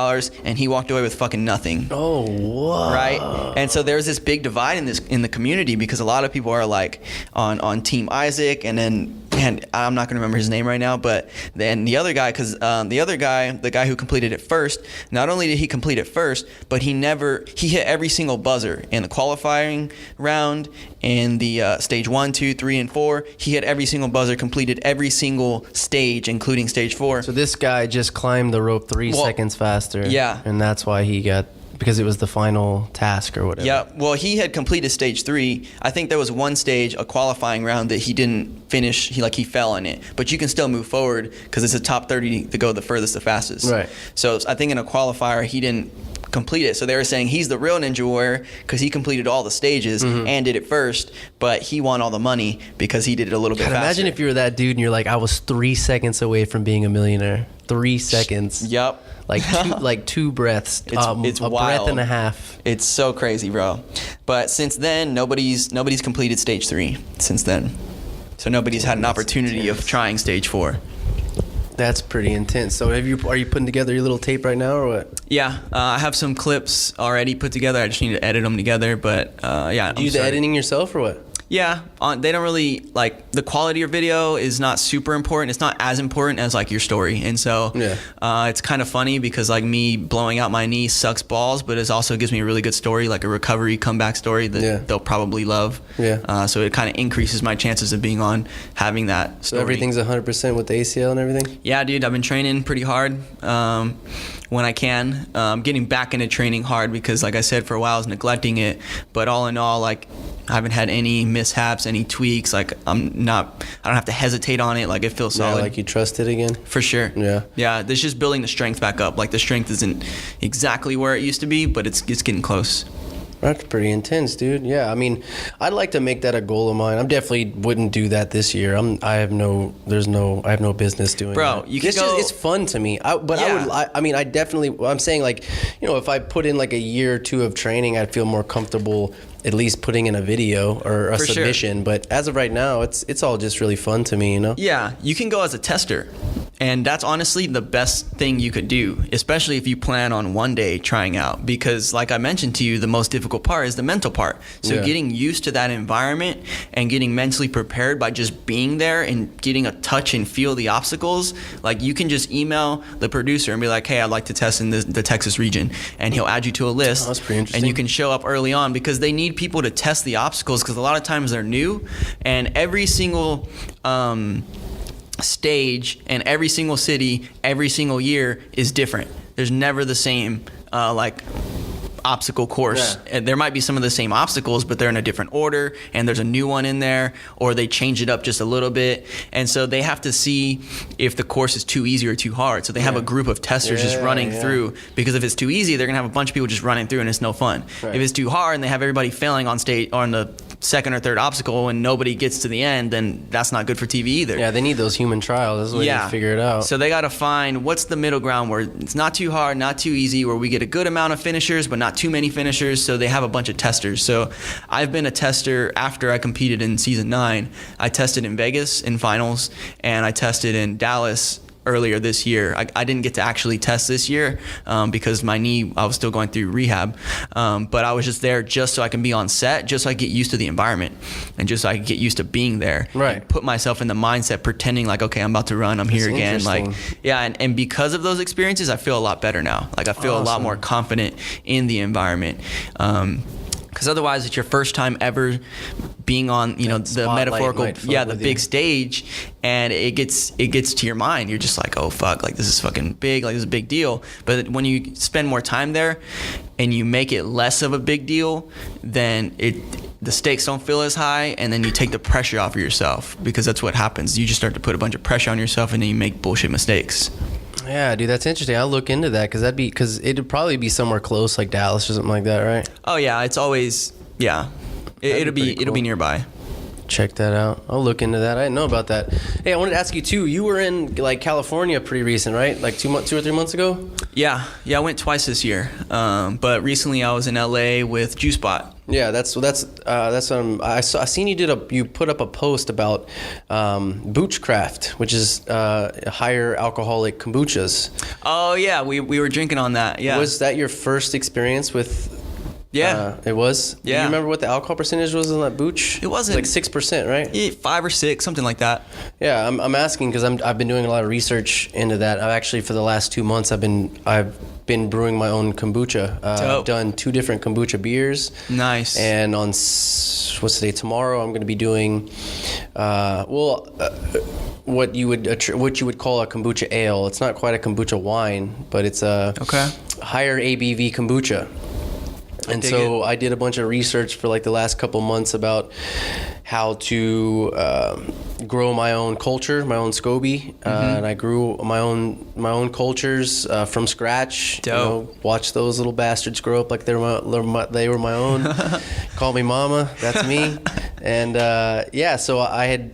[SPEAKER 2] and he walked away with fucking nothing.
[SPEAKER 1] Oh, wow.
[SPEAKER 2] Right? And so there's this big divide in the community, because a lot of people are like on Team Isaac, and then, and I'm not going to remember his name right now, but then the other guy, because the guy who completed it first, not only did he complete it first, but he hit every single buzzer in the qualifying round, in the stage 1, 2, 3, and 4. He hit every single buzzer, completed every single stage, including stage 4.
[SPEAKER 1] So this guy just climbed the rope 3 seconds faster.
[SPEAKER 2] Yeah.
[SPEAKER 1] And that's why he got, because it was the final task or whatever.
[SPEAKER 2] Yeah, well, he had completed stage 3. I think there was one stage, a qualifying round, that he didn't finish. He fell in it, but you can still move forward because it's a top 30 to go the furthest, the fastest.
[SPEAKER 1] Right.
[SPEAKER 2] So I think in a qualifier he didn't complete it. So they were saying he's the real Ninja Warrior because he completed all the stages and did it first, but he won all the money because he did it a little bit faster.
[SPEAKER 1] Imagine if you were that dude and you're like, I was 3 seconds away from being a millionaire. 3 seconds.
[SPEAKER 2] Yep.
[SPEAKER 1] Like two breaths.
[SPEAKER 2] It's
[SPEAKER 1] a
[SPEAKER 2] wild.
[SPEAKER 1] breath and a half.
[SPEAKER 2] It's so crazy, bro. But since then, nobody's completed stage 3 since then. So nobody's had an opportunity of trying stage 4.
[SPEAKER 1] That's pretty intense. So are you putting together your little tape right now or what?
[SPEAKER 2] Yeah, I have some clips already put together. I just need to edit them together. But yeah,
[SPEAKER 1] Do you do the editing yourself or what?
[SPEAKER 2] Yeah, they don't really, like, the quality of video is not super important. It's not as important as, like, your story. And so it's kind of funny because, like, me blowing out my knee sucks balls, but it also gives me a really good story, like a recovery comeback story that they'll probably love. Yeah. So it kind of increases my chances of being on, having that story.
[SPEAKER 1] So everything's 100% with the ACL and everything?
[SPEAKER 2] Yeah, dude, I've been training pretty hard when I can. Getting back into training hard because, like I said, for a while I was neglecting it. But all in all, like, I haven't had any mishaps, any tweaks. Like, I don't have to hesitate on it. Like, it feels solid.
[SPEAKER 1] Yeah, like you trust it again?
[SPEAKER 2] For sure.
[SPEAKER 1] Yeah.
[SPEAKER 2] Yeah, there's just building the strength back up. Like, the strength isn't exactly where it used to be, but it's getting close.
[SPEAKER 1] That's pretty intense, dude. Yeah, I mean, I'd like to make that a goal of mine. I definitely wouldn't do that this year. I have no business doing
[SPEAKER 2] Bro,
[SPEAKER 1] that.
[SPEAKER 2] you can
[SPEAKER 1] it's fun to me. I'm saying, like, you know, if I put in like a year or two of training, I'd feel more comfortable at least putting in a video or a submission. Sure. But as of right now, it's all just really fun to me, you know?
[SPEAKER 2] Yeah, you can go as a tester. And that's honestly the best thing you could do, especially if you plan on one day trying out. Because like I mentioned to you, the most difficult part is the mental part. So getting used to that environment and getting mentally prepared by just being there and getting a touch and feel the obstacles. Like, you can just email the producer and be like, hey, I'd like to test in the Texas region. And he'll add you to a list.
[SPEAKER 1] Oh, that's pretty interesting.
[SPEAKER 2] And you can show up early on because they need people to test the obstacles because a lot of times they're new. And every single stage and every single city every single year is different. There's never the same like obstacle course. And there might be some of the same obstacles, but they're in a different order and there's a new one in there, or they change it up just a little bit. And so they have to see if the course is too easy or too hard. So they have a group of testers just running through, because if it's too easy, they're gonna have a bunch of people just running through and it's no fun. If it's too hard and they have everybody failing on stage or on the second or third obstacle and nobody gets to the end, then that's not good for TV either.
[SPEAKER 1] Yeah, they need those human trials. That's the way to figure it out.
[SPEAKER 2] So they got to find what's the middle ground where it's not too hard, not too easy, where we get a good amount of finishers but not too many finishers. So they have a bunch of testers. So I've been a tester after I competed in season 9. I tested in Vegas in finals, and I tested in Dallas earlier this year. I didn't get to actually test this year because my knee, I was still going through rehab. But I was just there just so I can be on set, just so I get used to the environment and just so I can get used to being there.
[SPEAKER 1] Right.
[SPEAKER 2] And put myself in the mindset pretending like, okay, I'm about to run. I'm here again. Like, yeah. And because of those experiences, I feel a lot better now. Like, I feel a lot more confident in the environment. Because otherwise, it's your first time ever being on, you know, the metaphorical, the big stage, and it gets to your mind. You're just like, oh fuck, like this is fucking big, like this is a big deal. But when you spend more time there, and you make it less of a big deal, then the stakes don't feel as high, and then you take the pressure off of yourself, because that's what happens. You just start to put a bunch of pressure on yourself, and then you make bullshit mistakes.
[SPEAKER 1] Yeah, dude, that's interesting. I'll look into that because it'd probably be somewhere close, like Dallas or something like that, right?
[SPEAKER 2] Oh yeah, it's always it'll be nearby.
[SPEAKER 1] Check that out. I'll look into that. I didn't know about that. Hey, I wanted to ask you too. You were in like California pretty recent, right? Like 2 or 3 months ago.
[SPEAKER 2] Yeah. I went twice this year. But recently I was in LA with Juice Bot.
[SPEAKER 1] Yeah, that's what I seen you put up a post about Boochcraft, which is higher alcoholic kombuchas.
[SPEAKER 2] Oh yeah, we were drinking on that. Yeah.
[SPEAKER 1] Was that your first experience with?
[SPEAKER 2] Yeah,
[SPEAKER 1] it was.
[SPEAKER 2] Yeah.
[SPEAKER 1] Do you remember what the alcohol percentage was on that Booch?
[SPEAKER 2] It wasn't
[SPEAKER 1] like 6%, right?
[SPEAKER 2] Yeah, 5 or 6, something like that.
[SPEAKER 1] Yeah, I'm asking because I've been doing a lot of research into that. I've actually for the last 2 months I've been brewing my own kombucha. I've done 2 different kombucha beers.
[SPEAKER 2] Nice.
[SPEAKER 1] And on what's the day? Tomorrow I'm going to be doing what you would call a kombucha ale. It's not quite a kombucha wine, but it's a higher ABV kombucha. And so I did a bunch of research for like the last couple months about how to grow my own culture, my own SCOBY, and I grew my own cultures from scratch.
[SPEAKER 2] Dope.
[SPEAKER 1] You know, watch those little bastards grow up like they were my own. Call me mama, that's me. And so I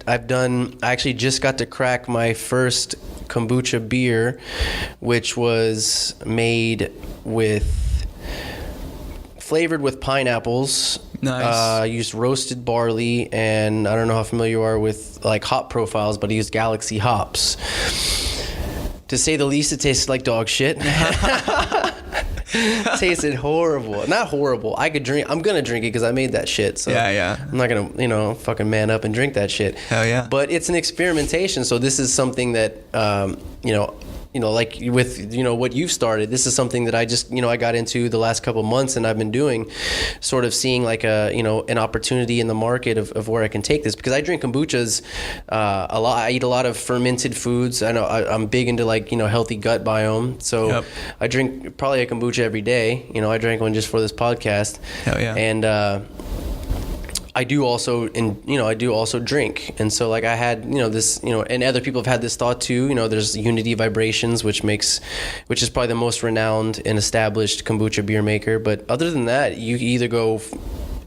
[SPEAKER 1] actually just got to crack my first kombucha beer, which was flavored with pineapples.
[SPEAKER 2] Nice.
[SPEAKER 1] Used roasted barley, and I don't know how familiar you are with like hop profiles, but I used Galaxy hops. To say the least, it tasted like dog shit. Tasted horrible. Not horrible. I'm gonna drink it because I made that shit. So
[SPEAKER 2] yeah.
[SPEAKER 1] I'm not gonna fucking man up and drink that shit.
[SPEAKER 2] Hell yeah.
[SPEAKER 1] But it's an experimentation. So this is something that like with what you've started, this is something that I just I got into the last couple of months, and I've been doing, sort of seeing like an opportunity in the market of where I can take this, because I drink kombuchas a lot. I eat a lot of fermented foods. I know I'm big into like healthy gut biome, so I drink probably a kombucha every day. I drank one just for this podcast.
[SPEAKER 2] Hell yeah.
[SPEAKER 1] And I do also drink. And so like I had, this, and other people have had this thought too, there's Unity Vibrations, which is probably the most renowned and established kombucha beer maker. But other than that, you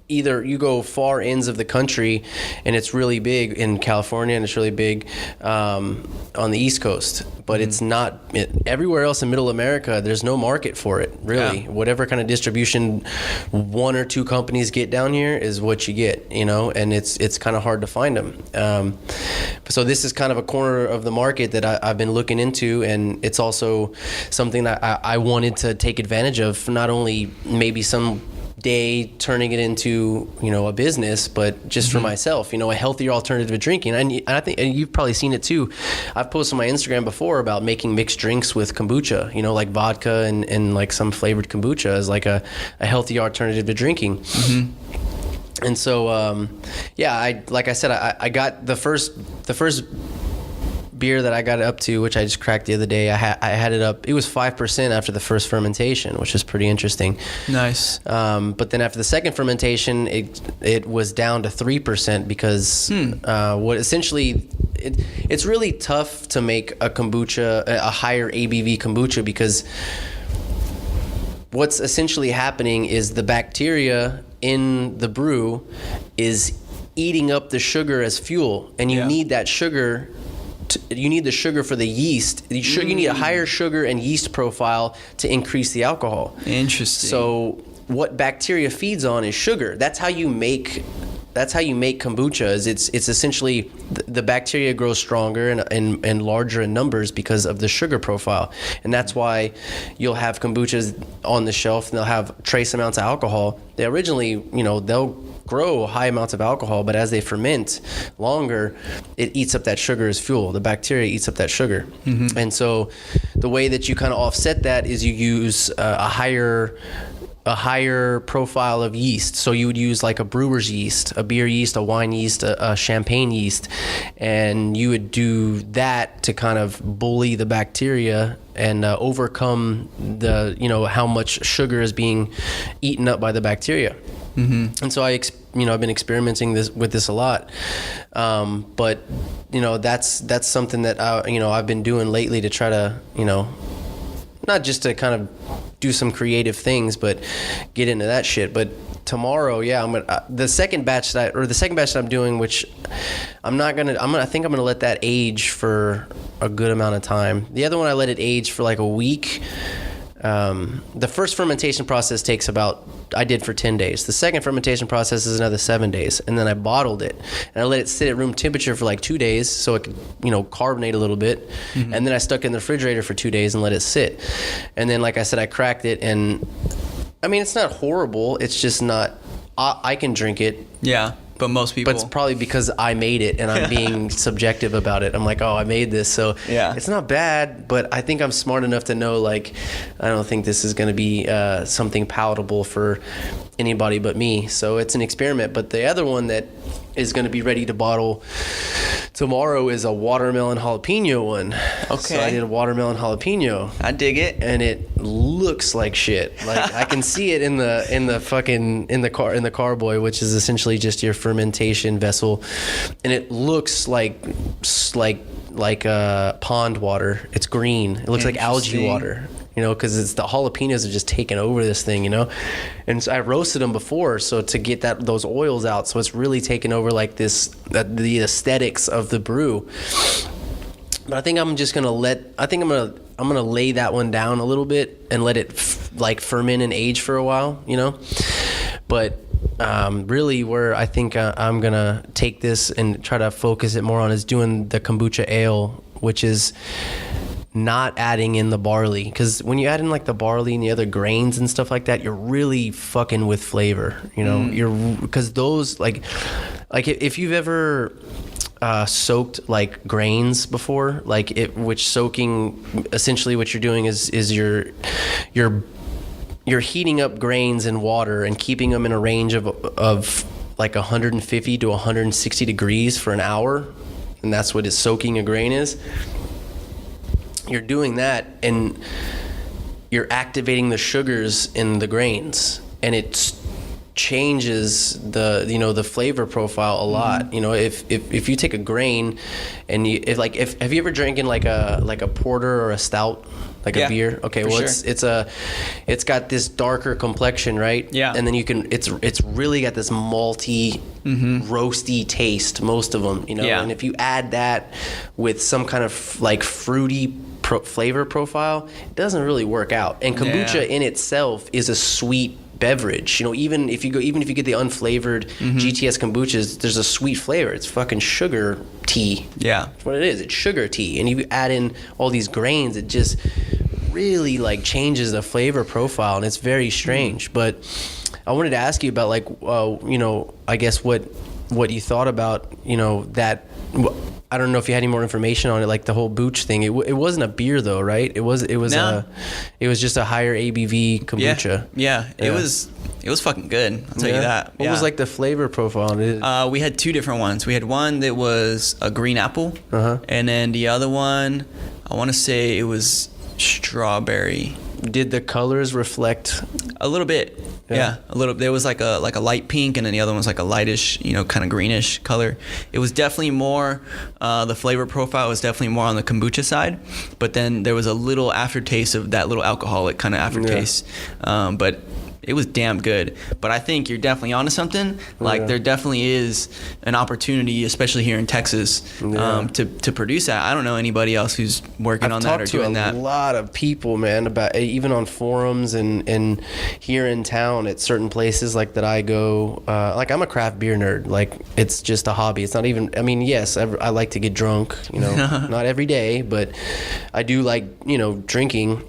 [SPEAKER 1] you go far ends of the country, and it's really big in California, and it's really big on the East Coast, but it's not everywhere else in Middle America. There's no market for it, really. Yeah. Whatever kind of distribution 1 or 2 companies get down here is what you get, and it's kind of hard to find them. So this is kind of a corner of the market that I've been looking into, and it's also something that I wanted to take advantage of, for not only maybe some day turning it into a business, but just for myself, a healthier alternative to drinking. And I think, and you've probably seen it too, I've posted on my Instagram before about making mixed drinks with kombucha, like vodka and like some flavored kombucha as like a healthy alternative to drinking. And so I got the first beer that I got it up to, which I just cracked the other day. I had it up. It was 5% after the first fermentation, which is pretty interesting.
[SPEAKER 2] Nice.
[SPEAKER 1] But then after the second fermentation, it was down to 3% because what essentially it's really tough to make a kombucha, a higher ABV kombucha, because what's essentially happening is the bacteria in the brew is eating up the sugar as fuel, and you need that sugar. You need the sugar for the yeast. You need a higher sugar and yeast profile to increase the alcohol.
[SPEAKER 2] Interesting.
[SPEAKER 1] So what bacteria feeds on is sugar. That's how you make kombucha. It's essentially the bacteria grows stronger and larger in numbers because of the sugar profile, and that's why you'll have kombuchas on the shelf and they'll have trace amounts of alcohol. They originally, they'll grow high amounts of alcohol, but as they ferment longer, it eats up that sugar as fuel. The bacteria eats up that sugar. And so the way that you kind of offset that is you use a higher profile of yeast. So you would use like a brewer's yeast, a beer yeast, a wine yeast, a champagne yeast, and you would do that to kind of bully the bacteria and overcome the how much sugar is being eaten up by the bacteria. And so I've been experimenting with this a lot. But that's something that I've been doing lately to try to, not just to kind of do some creative things, but get into that shit. But tomorrow, the second batch that I'm doing, which I think I'm gonna let that age for a good amount of time. The other one I let it age for like a week. The first fermentation process I did for 10 days. The second fermentation process is another 7 days. And then I bottled it. And I let it sit at room temperature for like 2 days so it could, carbonate a little bit. And then I stuck it in the refrigerator for 2 days and let it sit. And then, like I said, I cracked it. And, I mean, it's not horrible. It's just not... I can drink it.
[SPEAKER 2] Yeah. But most people...
[SPEAKER 1] But it's probably because I made it and I'm being subjective about it. I'm like, oh, I made this. So it's not bad, but I think I'm smart enough to know, like, I don't think this is going to be something palatable for anybody but me. So it's an experiment. But the other one that is going to be ready to bottle tomorrow is a watermelon jalapeno one. Okay. So I did a watermelon jalapeno.
[SPEAKER 2] I dig it.
[SPEAKER 1] And it looks like shit. Like I can see it in the carboy, which is essentially just your fermentation vessel, and it looks like pond water. It's green. It looks like algae water. Because it's the jalapenos have just taken over this thing, and so I roasted them before, so to get those oils out, so it's really taken over like the aesthetics of the brew. But I think I'm just gonna I'm gonna lay that one down a little bit and let it ferment and age for a while, But really, where I think I'm gonna take this and try to focus it more on is doing the kombucha ale, which is not adding in the barley, because when you add in like the barley and the other grains and stuff like that, you're really fucking with flavor, because those like if you've ever soaked like grains before, which soaking, essentially what you're doing is you're heating up grains in water and keeping them in a range of like 150 to 160 degrees for an hour, and that's what soaking a grain is. You're doing that, and you're activating the sugars in the grains, and it changes the flavor profile a lot. If you take a grain and have you ever drinking like a porter or a stout, like a beer? Okay, well sure. It's got this darker complexion, right? Yeah. And then it's really got this malty, roasty taste, most of them, Yeah. And if you add that with some kind of like fruity flavor profile, it doesn't really work out. And kombucha in itself is a sweet beverage. Even if you get the unflavored GTS kombuchas, there's a sweet flavor. It's fucking sugar tea. Yeah, that's what it is. It's sugar tea, and you add in all these grains, it just really like changes the flavor profile, and it's very strange. But I wanted to ask you about I guess what you thought about that. I don't know if you had any more information on it, like the whole booch thing. It wasn't a beer though, right? It was just a higher ABV kombucha.
[SPEAKER 2] Yeah. It was fucking good. I'll tell you that.
[SPEAKER 1] What was like the flavor profile on it?
[SPEAKER 2] We had two different ones. We had one that was a green apple, and then the other one, I want to say it was strawberry.
[SPEAKER 1] Did the colors reflect?
[SPEAKER 2] A little bit. Yeah, a little. There was like a light pink, and then the other one was like a lightish, kind of greenish color. It was definitely more. The flavor profile was definitely more on the kombucha side, but then there was a little aftertaste of that little alcoholic kind of aftertaste. But it was damn good. But I think you're definitely onto something. Like there definitely is an opportunity, especially here in Texas, to produce that. I don't know anybody else who's working on that or doing that.
[SPEAKER 1] I've talked to a lot of people, man, about even on forums and here in town at certain places like that I go. Like I'm a craft beer nerd. Like it's just a hobby. It's not even. I mean, yes, I like to get drunk. Not every day, but I do like drinking.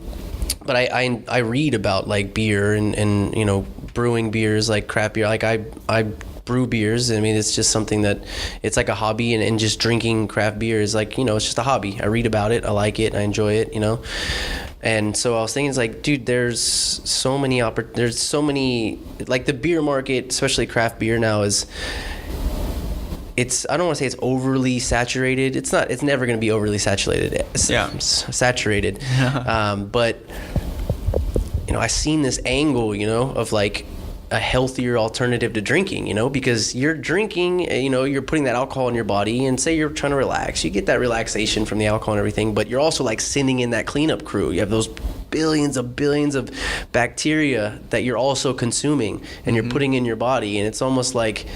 [SPEAKER 1] But I read about like beer and brewing beers, like craft beer. Like I brew beers. I mean, it's just something that it's like a hobby, and just drinking craft beer is like, it's just a hobby. I read about it. I like it. I enjoy it, And so I was thinking, it's like, dude, there's so many, like the beer market, especially craft beer now I don't want to say it's overly saturated. It's not. It's never going to be overly saturated. Saturated. But I seen this angle, of like a healthier alternative to drinking, because you're drinking, you're putting that alcohol in your body, and say you're trying to relax, you get that relaxation from the alcohol and everything, but you're also like sending in that cleanup crew. You have those billions of bacteria that you're also consuming and you're putting in your body, and it was almost like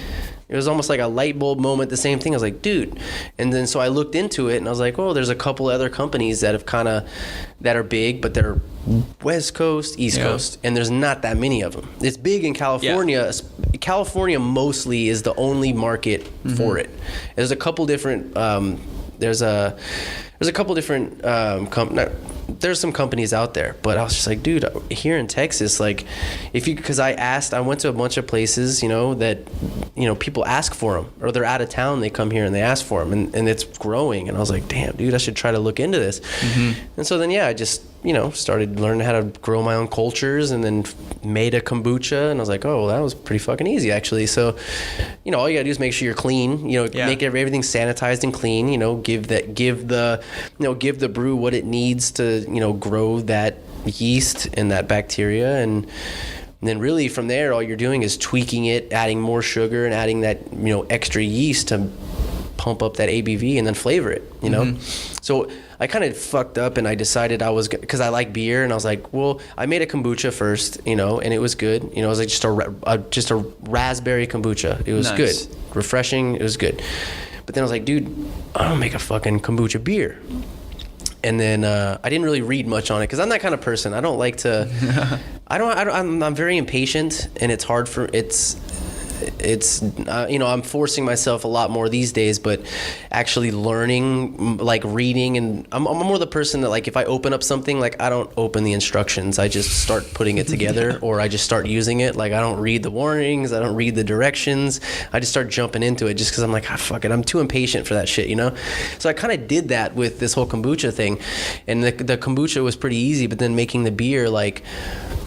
[SPEAKER 1] a light bulb moment, the same thing. I was like, dude. And then so I looked into it and I was like, oh, there's a couple other companies that are big, but they're West Coast, East Coast, and there's not that many of them. It's big in California. Yeah. California mostly is the only market for it. There's a couple different there's some companies out there, but I was just like, dude, here in Texas, like, because I went to a bunch of places, that, people ask for them, or they're out of town, they come here and they ask for them, and it's growing. And I was like, damn, dude, I should try to look into this. And so then, I just, started learning how to grow my own cultures, and then made a kombucha, and I was like, oh, well, that was pretty fucking easy, actually. So, all you gotta do is make sure you're clean, make everything sanitized and clean, give the brew what it needs to, grow that yeast and that bacteria. And then really from there, all you're doing is tweaking it, adding more sugar and adding that, extra yeast to pump up that ABV and then flavor it, So I kind of fucked up, and I decided because I like beer, and I was like, well, I made a kombucha first, and it was good. It was like just a raspberry kombucha. It was good, refreshing. It was good. But then I was like, dude, I'm gonna make a fucking kombucha beer. And then I didn't really read much on it, because I'm that kind of person. I don't like to. I'm very impatient, and it's hard for I'm forcing myself a lot more these days, but actually learning, like reading, and I'm more the person that, like, if I open up something, like, I don't open the instructions, I just start putting it together, or I just start using it. Like, I don't read the warnings, I don't read the directions, I just start jumping into it, just because I'm like, fuck it, I'm too impatient for that shit, So I kind of did that with this whole kombucha thing, and the kombucha was pretty easy, but then making the beer, like,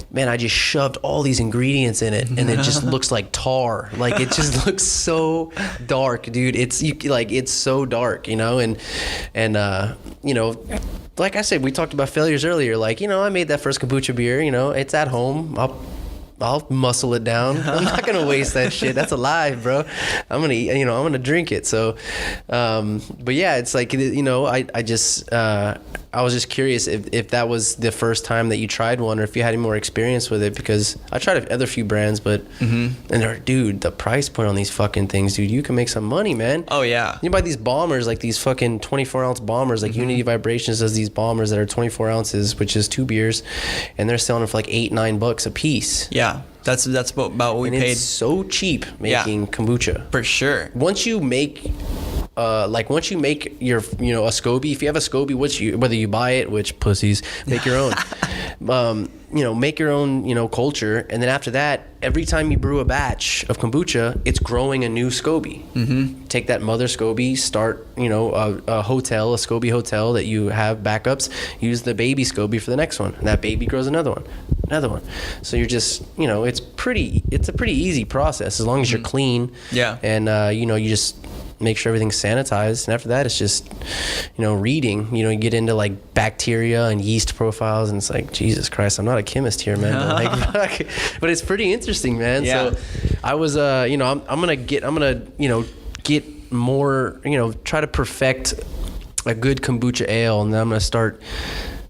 [SPEAKER 1] man, I just shoved all these ingredients in it, and it just looks like tar. Like, it just looks so dark, dude. It's so dark, and like I said, we talked about failures earlier. Like, I made that first kombucha beer. It's at home. I'll muscle it down. I'm not gonna waste that shit. That's alive, bro. I'm gonna drink it. So, but yeah, it's like, I was just curious if that was the first time that you tried one, or if you had any more experience with it, because I tried other few brands, but and dude, the price point on these fucking things, dude, you can make some money, man.
[SPEAKER 2] Oh yeah.
[SPEAKER 1] You buy these bombers, like these fucking 24-ounce bombers, like Unity Vibrations does these bombers that are 24 ounces, which is 2 beers, and they're selling them for like $8-9 a piece.
[SPEAKER 2] Yeah. That's about what we paid.
[SPEAKER 1] It's so cheap making kombucha.
[SPEAKER 2] For sure.
[SPEAKER 1] Once you make your, a SCOBY, if you have a SCOBY, whether you buy it, which pussies, make your own. Make your own, culture, and then after that, every time you brew a batch of kombucha, it's growing a new SCOBY. Take that mother SCOBY, start, a SCOBY hotel that you have backups, use the baby SCOBY for the next one, and that baby grows another one. So you're just, it's a pretty easy process, as long as you're clean.
[SPEAKER 2] Yeah.
[SPEAKER 1] And, you just make sure everything's sanitized, and after that it's just reading. You get into like bacteria and yeast profiles, and it's like, Jesus Christ, I'm not a chemist here, man, but it's pretty interesting, man.
[SPEAKER 2] Yeah.
[SPEAKER 1] So I was I'm gonna get more, try to perfect a good kombucha ale, and then I'm gonna start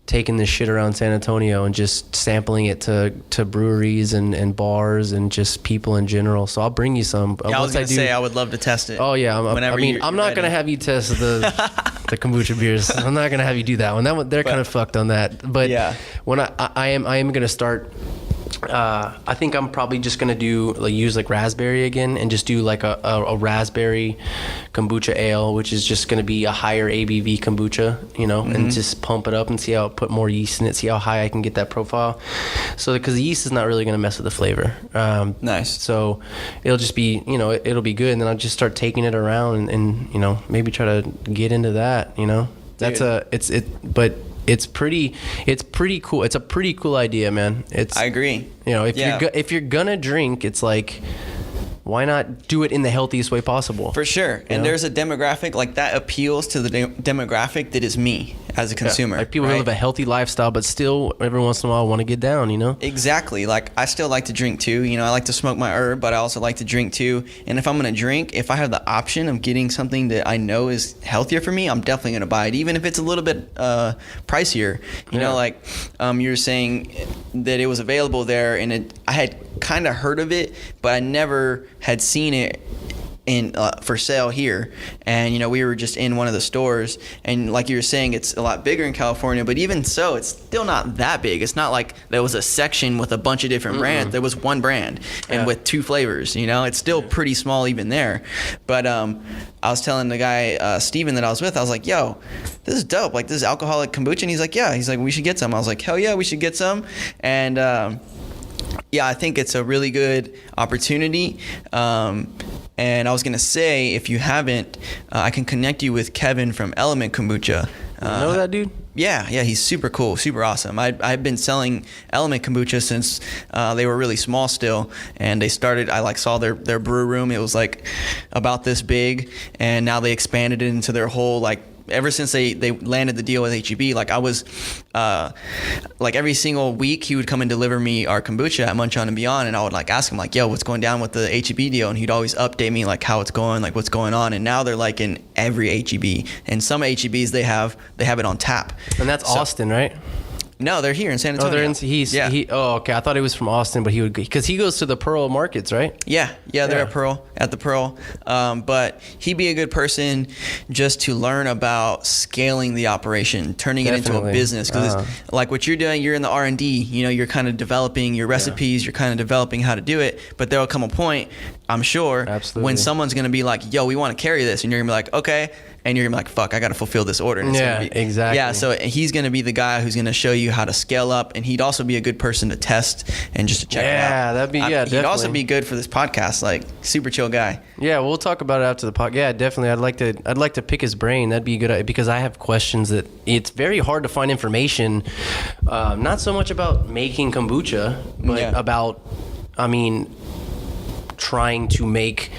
[SPEAKER 1] taking this shit around San Antonio and just sampling it to breweries and bars and just people in general. So I'll bring you some.
[SPEAKER 2] Yeah, I was gonna say I would love to test it.
[SPEAKER 1] Oh yeah, I'm not gonna have you test the kombucha beers. I'm not gonna have you do that one. They're kind of fucked on that. But yeah, when I am gonna start. I think I'm probably just gonna use raspberry again, and just do like a raspberry kombucha ale, which is just gonna be a higher ABV kombucha, and just pump it up and see how, put more yeast in it, see how high I can get that profile. So because the yeast is not really gonna mess with the flavor.
[SPEAKER 2] Nice. So
[SPEAKER 1] it'll just be, it'll be good, and then I'll just start taking it around and maybe try to get into that. That's but. It's pretty cool. It's a pretty cool idea, man. I
[SPEAKER 2] agree.
[SPEAKER 1] If you're gonna drink, it's like, why not do it in the healthiest way possible?
[SPEAKER 2] For sure. And there's a demographic like that appeals to the demographic that is me as a consumer.
[SPEAKER 1] Like people who live a healthy lifestyle, but still every once in a while want to get down, you know?
[SPEAKER 2] Exactly. Like I still like to drink too. You know, I like to smoke my herb, but I also like to drink too. And if I'm going to drink, if I have the option of getting something that I know is healthier for me, I'm definitely going to buy it, even if it's a little bit pricier. You know, like you were saying that it was available there, and I had kind of heard of it, but I never had seen it in for sale here. And you know, we were just in one of the stores, and like you were saying, it's a lot bigger in California, but even so, it's still not that big. It's not like there was a section with a bunch of different brands. There was one brand and with 2 flavors. You know, it's still pretty small even there. But I was telling the guy Steven that I was with, I was like, yo, this is dope, like this is alcoholic kombucha. And he's like, yeah. He's like, we should get some. I was like, hell yeah, we should get some. And yeah, I think it's a really good opportunity. And I was going to say, if you haven't, I can connect you with Kevin from Element Kombucha.
[SPEAKER 1] You know that dude?
[SPEAKER 2] Yeah, he's super cool, super awesome. I've been selling Element Kombucha since they were really small still, and they started, I like saw their brew room. It was like about this big, and now they expanded it into their whole like, ever since they landed the deal with HEB, like I was, like every single week he would come and deliver me our kombucha at Munch On and Beyond, and I would like ask him like, yo, what's going down with the HEB deal? And he'd always update me like how it's going, like what's going on. And now they're like in every HEB, and some HEBs they have it on tap.
[SPEAKER 1] And that's Austin, right?
[SPEAKER 2] No, they're here in San Antonio.
[SPEAKER 1] Okay. I thought he was from Austin, but because he goes to the Pearl markets, right?
[SPEAKER 2] Yeah, they're at the Pearl. But he'd be a good person just to learn about scaling the operation, turning it into a business. Because like what you're doing, you're in the R&D. You know, you're kind of developing your recipes. You're kind of developing how to do it. But there'll come a point, I'm sure, when someone's going to be like, yo, we want to carry this. And you're going to be like, okay. And you're going to be like, fuck, I got to fulfill this order. And
[SPEAKER 1] exactly.
[SPEAKER 2] Yeah, so he's going to be the guy who's going to show you how to scale up. And he'd also be a good person to test and just to check it out.
[SPEAKER 1] Definitely.
[SPEAKER 2] He'd also be good for this podcast, like super chill guy.
[SPEAKER 1] Yeah, we'll talk about it after the podcast. Yeah, definitely. I'd like to pick his brain. That'd be good, because I have questions that it's very hard to find information, not so much about making kombucha, but about, trying to make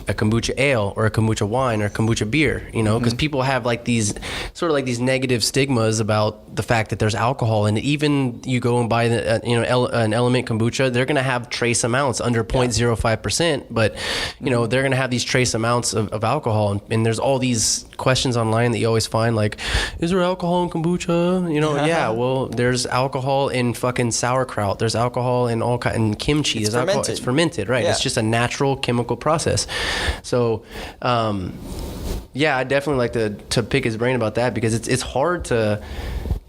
[SPEAKER 1] a kombucha ale or a kombucha wine or a kombucha beer, you know, because people have like these sort of like these negative stigmas about the fact that there's alcohol in it. Even you go and buy an Element kombucha, they're going to have trace amounts under 0.05%, but you know, they're going to have these trace amounts of alcohol. And there's all these questions online that you always find, like, is there alcohol in kombucha? You know, well, there's alcohol in fucking sauerkraut. There's alcohol in all kinds, and kimchi. It's fermented. Alcohol. It's fermented, right? Yeah. It's just a natural chemical process. So, I definitely like to pick his brain about that, because it's hard to,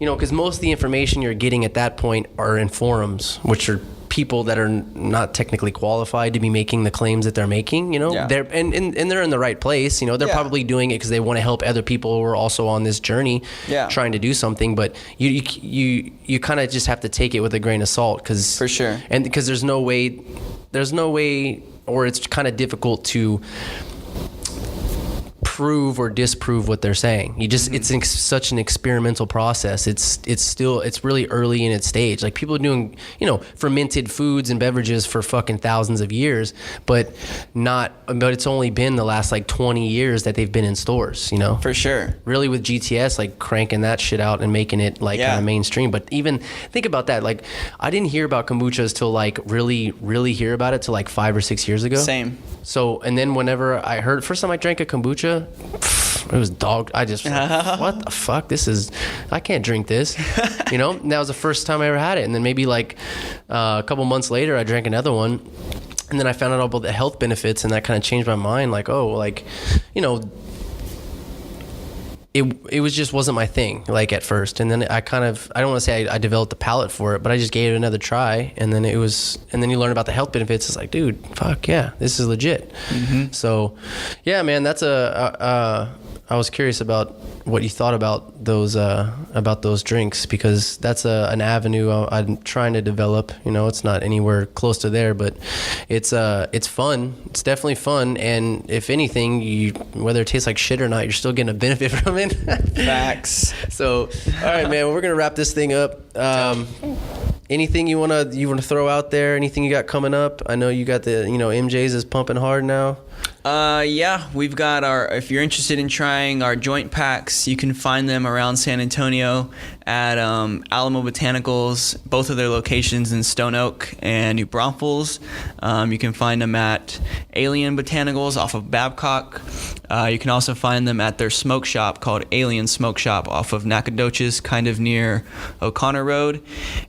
[SPEAKER 1] you know, because most of the information you're getting at that point are in forums, which are people that are not technically qualified to be making the claims that they're making, you know. They're and they're in the right place, you know. They're probably doing it because they want to help other people who are also on this journey trying to do something, but you kind of just have to take it with a grain of salt, because
[SPEAKER 2] for sure,
[SPEAKER 1] and because there's no way, or it's kind of difficult to prove or disprove what they're saying. You just it's such an experimental process. It's really early in its stage. Like, people are doing, you know, fermented foods and beverages for fucking thousands of years, but it's only been the last like 20 years that they've been in stores, you know.
[SPEAKER 2] For sure.
[SPEAKER 1] Really, with GTS like cranking that shit out and making it like kind of mainstream. But even think about that, like, I didn't hear about kombuchas till like really hear about it till like 5 or 6 years ago.
[SPEAKER 2] Same.
[SPEAKER 1] So, and then whenever I heard, first time I drank a kombucha, it was dog. I just, what the fuck? I can't drink this. You know, and that was the first time I ever had it. And then maybe like a couple months later, I drank another one. And then I found out about the health benefits, and that kind of changed my mind. Like, oh, like, you know, it was just wasn't my thing, like, at first. And then I don't want to say I developed the palate for it, but I just gave it another try. And then you learn about the health benefits. It's like, dude, fuck yeah, this is legit. So yeah, man, that's I was curious about what you thought about those drinks, because that's an avenue I'm trying to develop. You know, it's not anywhere close to there, but it's fun. It's definitely fun, and if anything, whether it tastes like shit or not, you're still getting a benefit from it.
[SPEAKER 2] Facts.
[SPEAKER 1] So, all right, man. Well, we're gonna wrap this thing up. anything you wanna throw out there? Anything you got coming up? I know you got the Emjayze is pumping hard now.
[SPEAKER 2] Yeah, we've got if you're interested in trying our joint packs, you can find them around San Antonio at Alamo Botanicals, both of their locations in Stone Oak and New Braunfels. You can find them at Alien Botanicals off of Babcock. You can also find them at their smoke shop called Alien Smoke Shop off of Nacogdoches, kind of near O'Connor Road.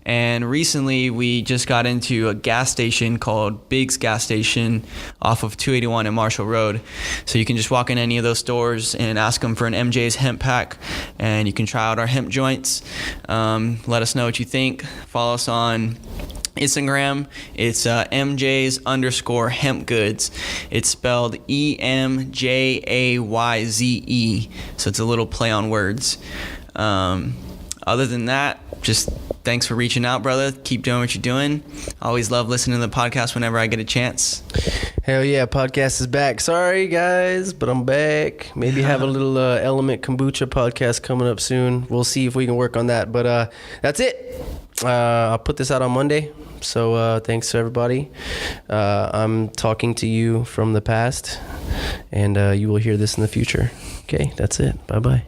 [SPEAKER 2] And recently we just got into a gas station called Biggs Gas Station off of 281 and Marshall Road. So you can just walk in any of those stores and ask them for an Emjayze Hemp pack, and you can try out our hemp joints. Let us know what you think. Follow us on Instagram. It's Emjayze_hemp goods. It's spelled EMJAYZE. So it's a little play on words. Other than that, just thanks for reaching out, brother. Keep doing what you're doing. I always love listening to the podcast whenever I get a chance.
[SPEAKER 1] Hell yeah, podcast is back. Sorry guys, but I'm back. Maybe have a little Element Kombucha podcast coming up soon. We'll see if we can work on that. But that's it. I'll put this out on Monday. So thanks to everybody. I'm talking to you from the past, and you will hear this in the future. Okay, that's it. Bye-bye.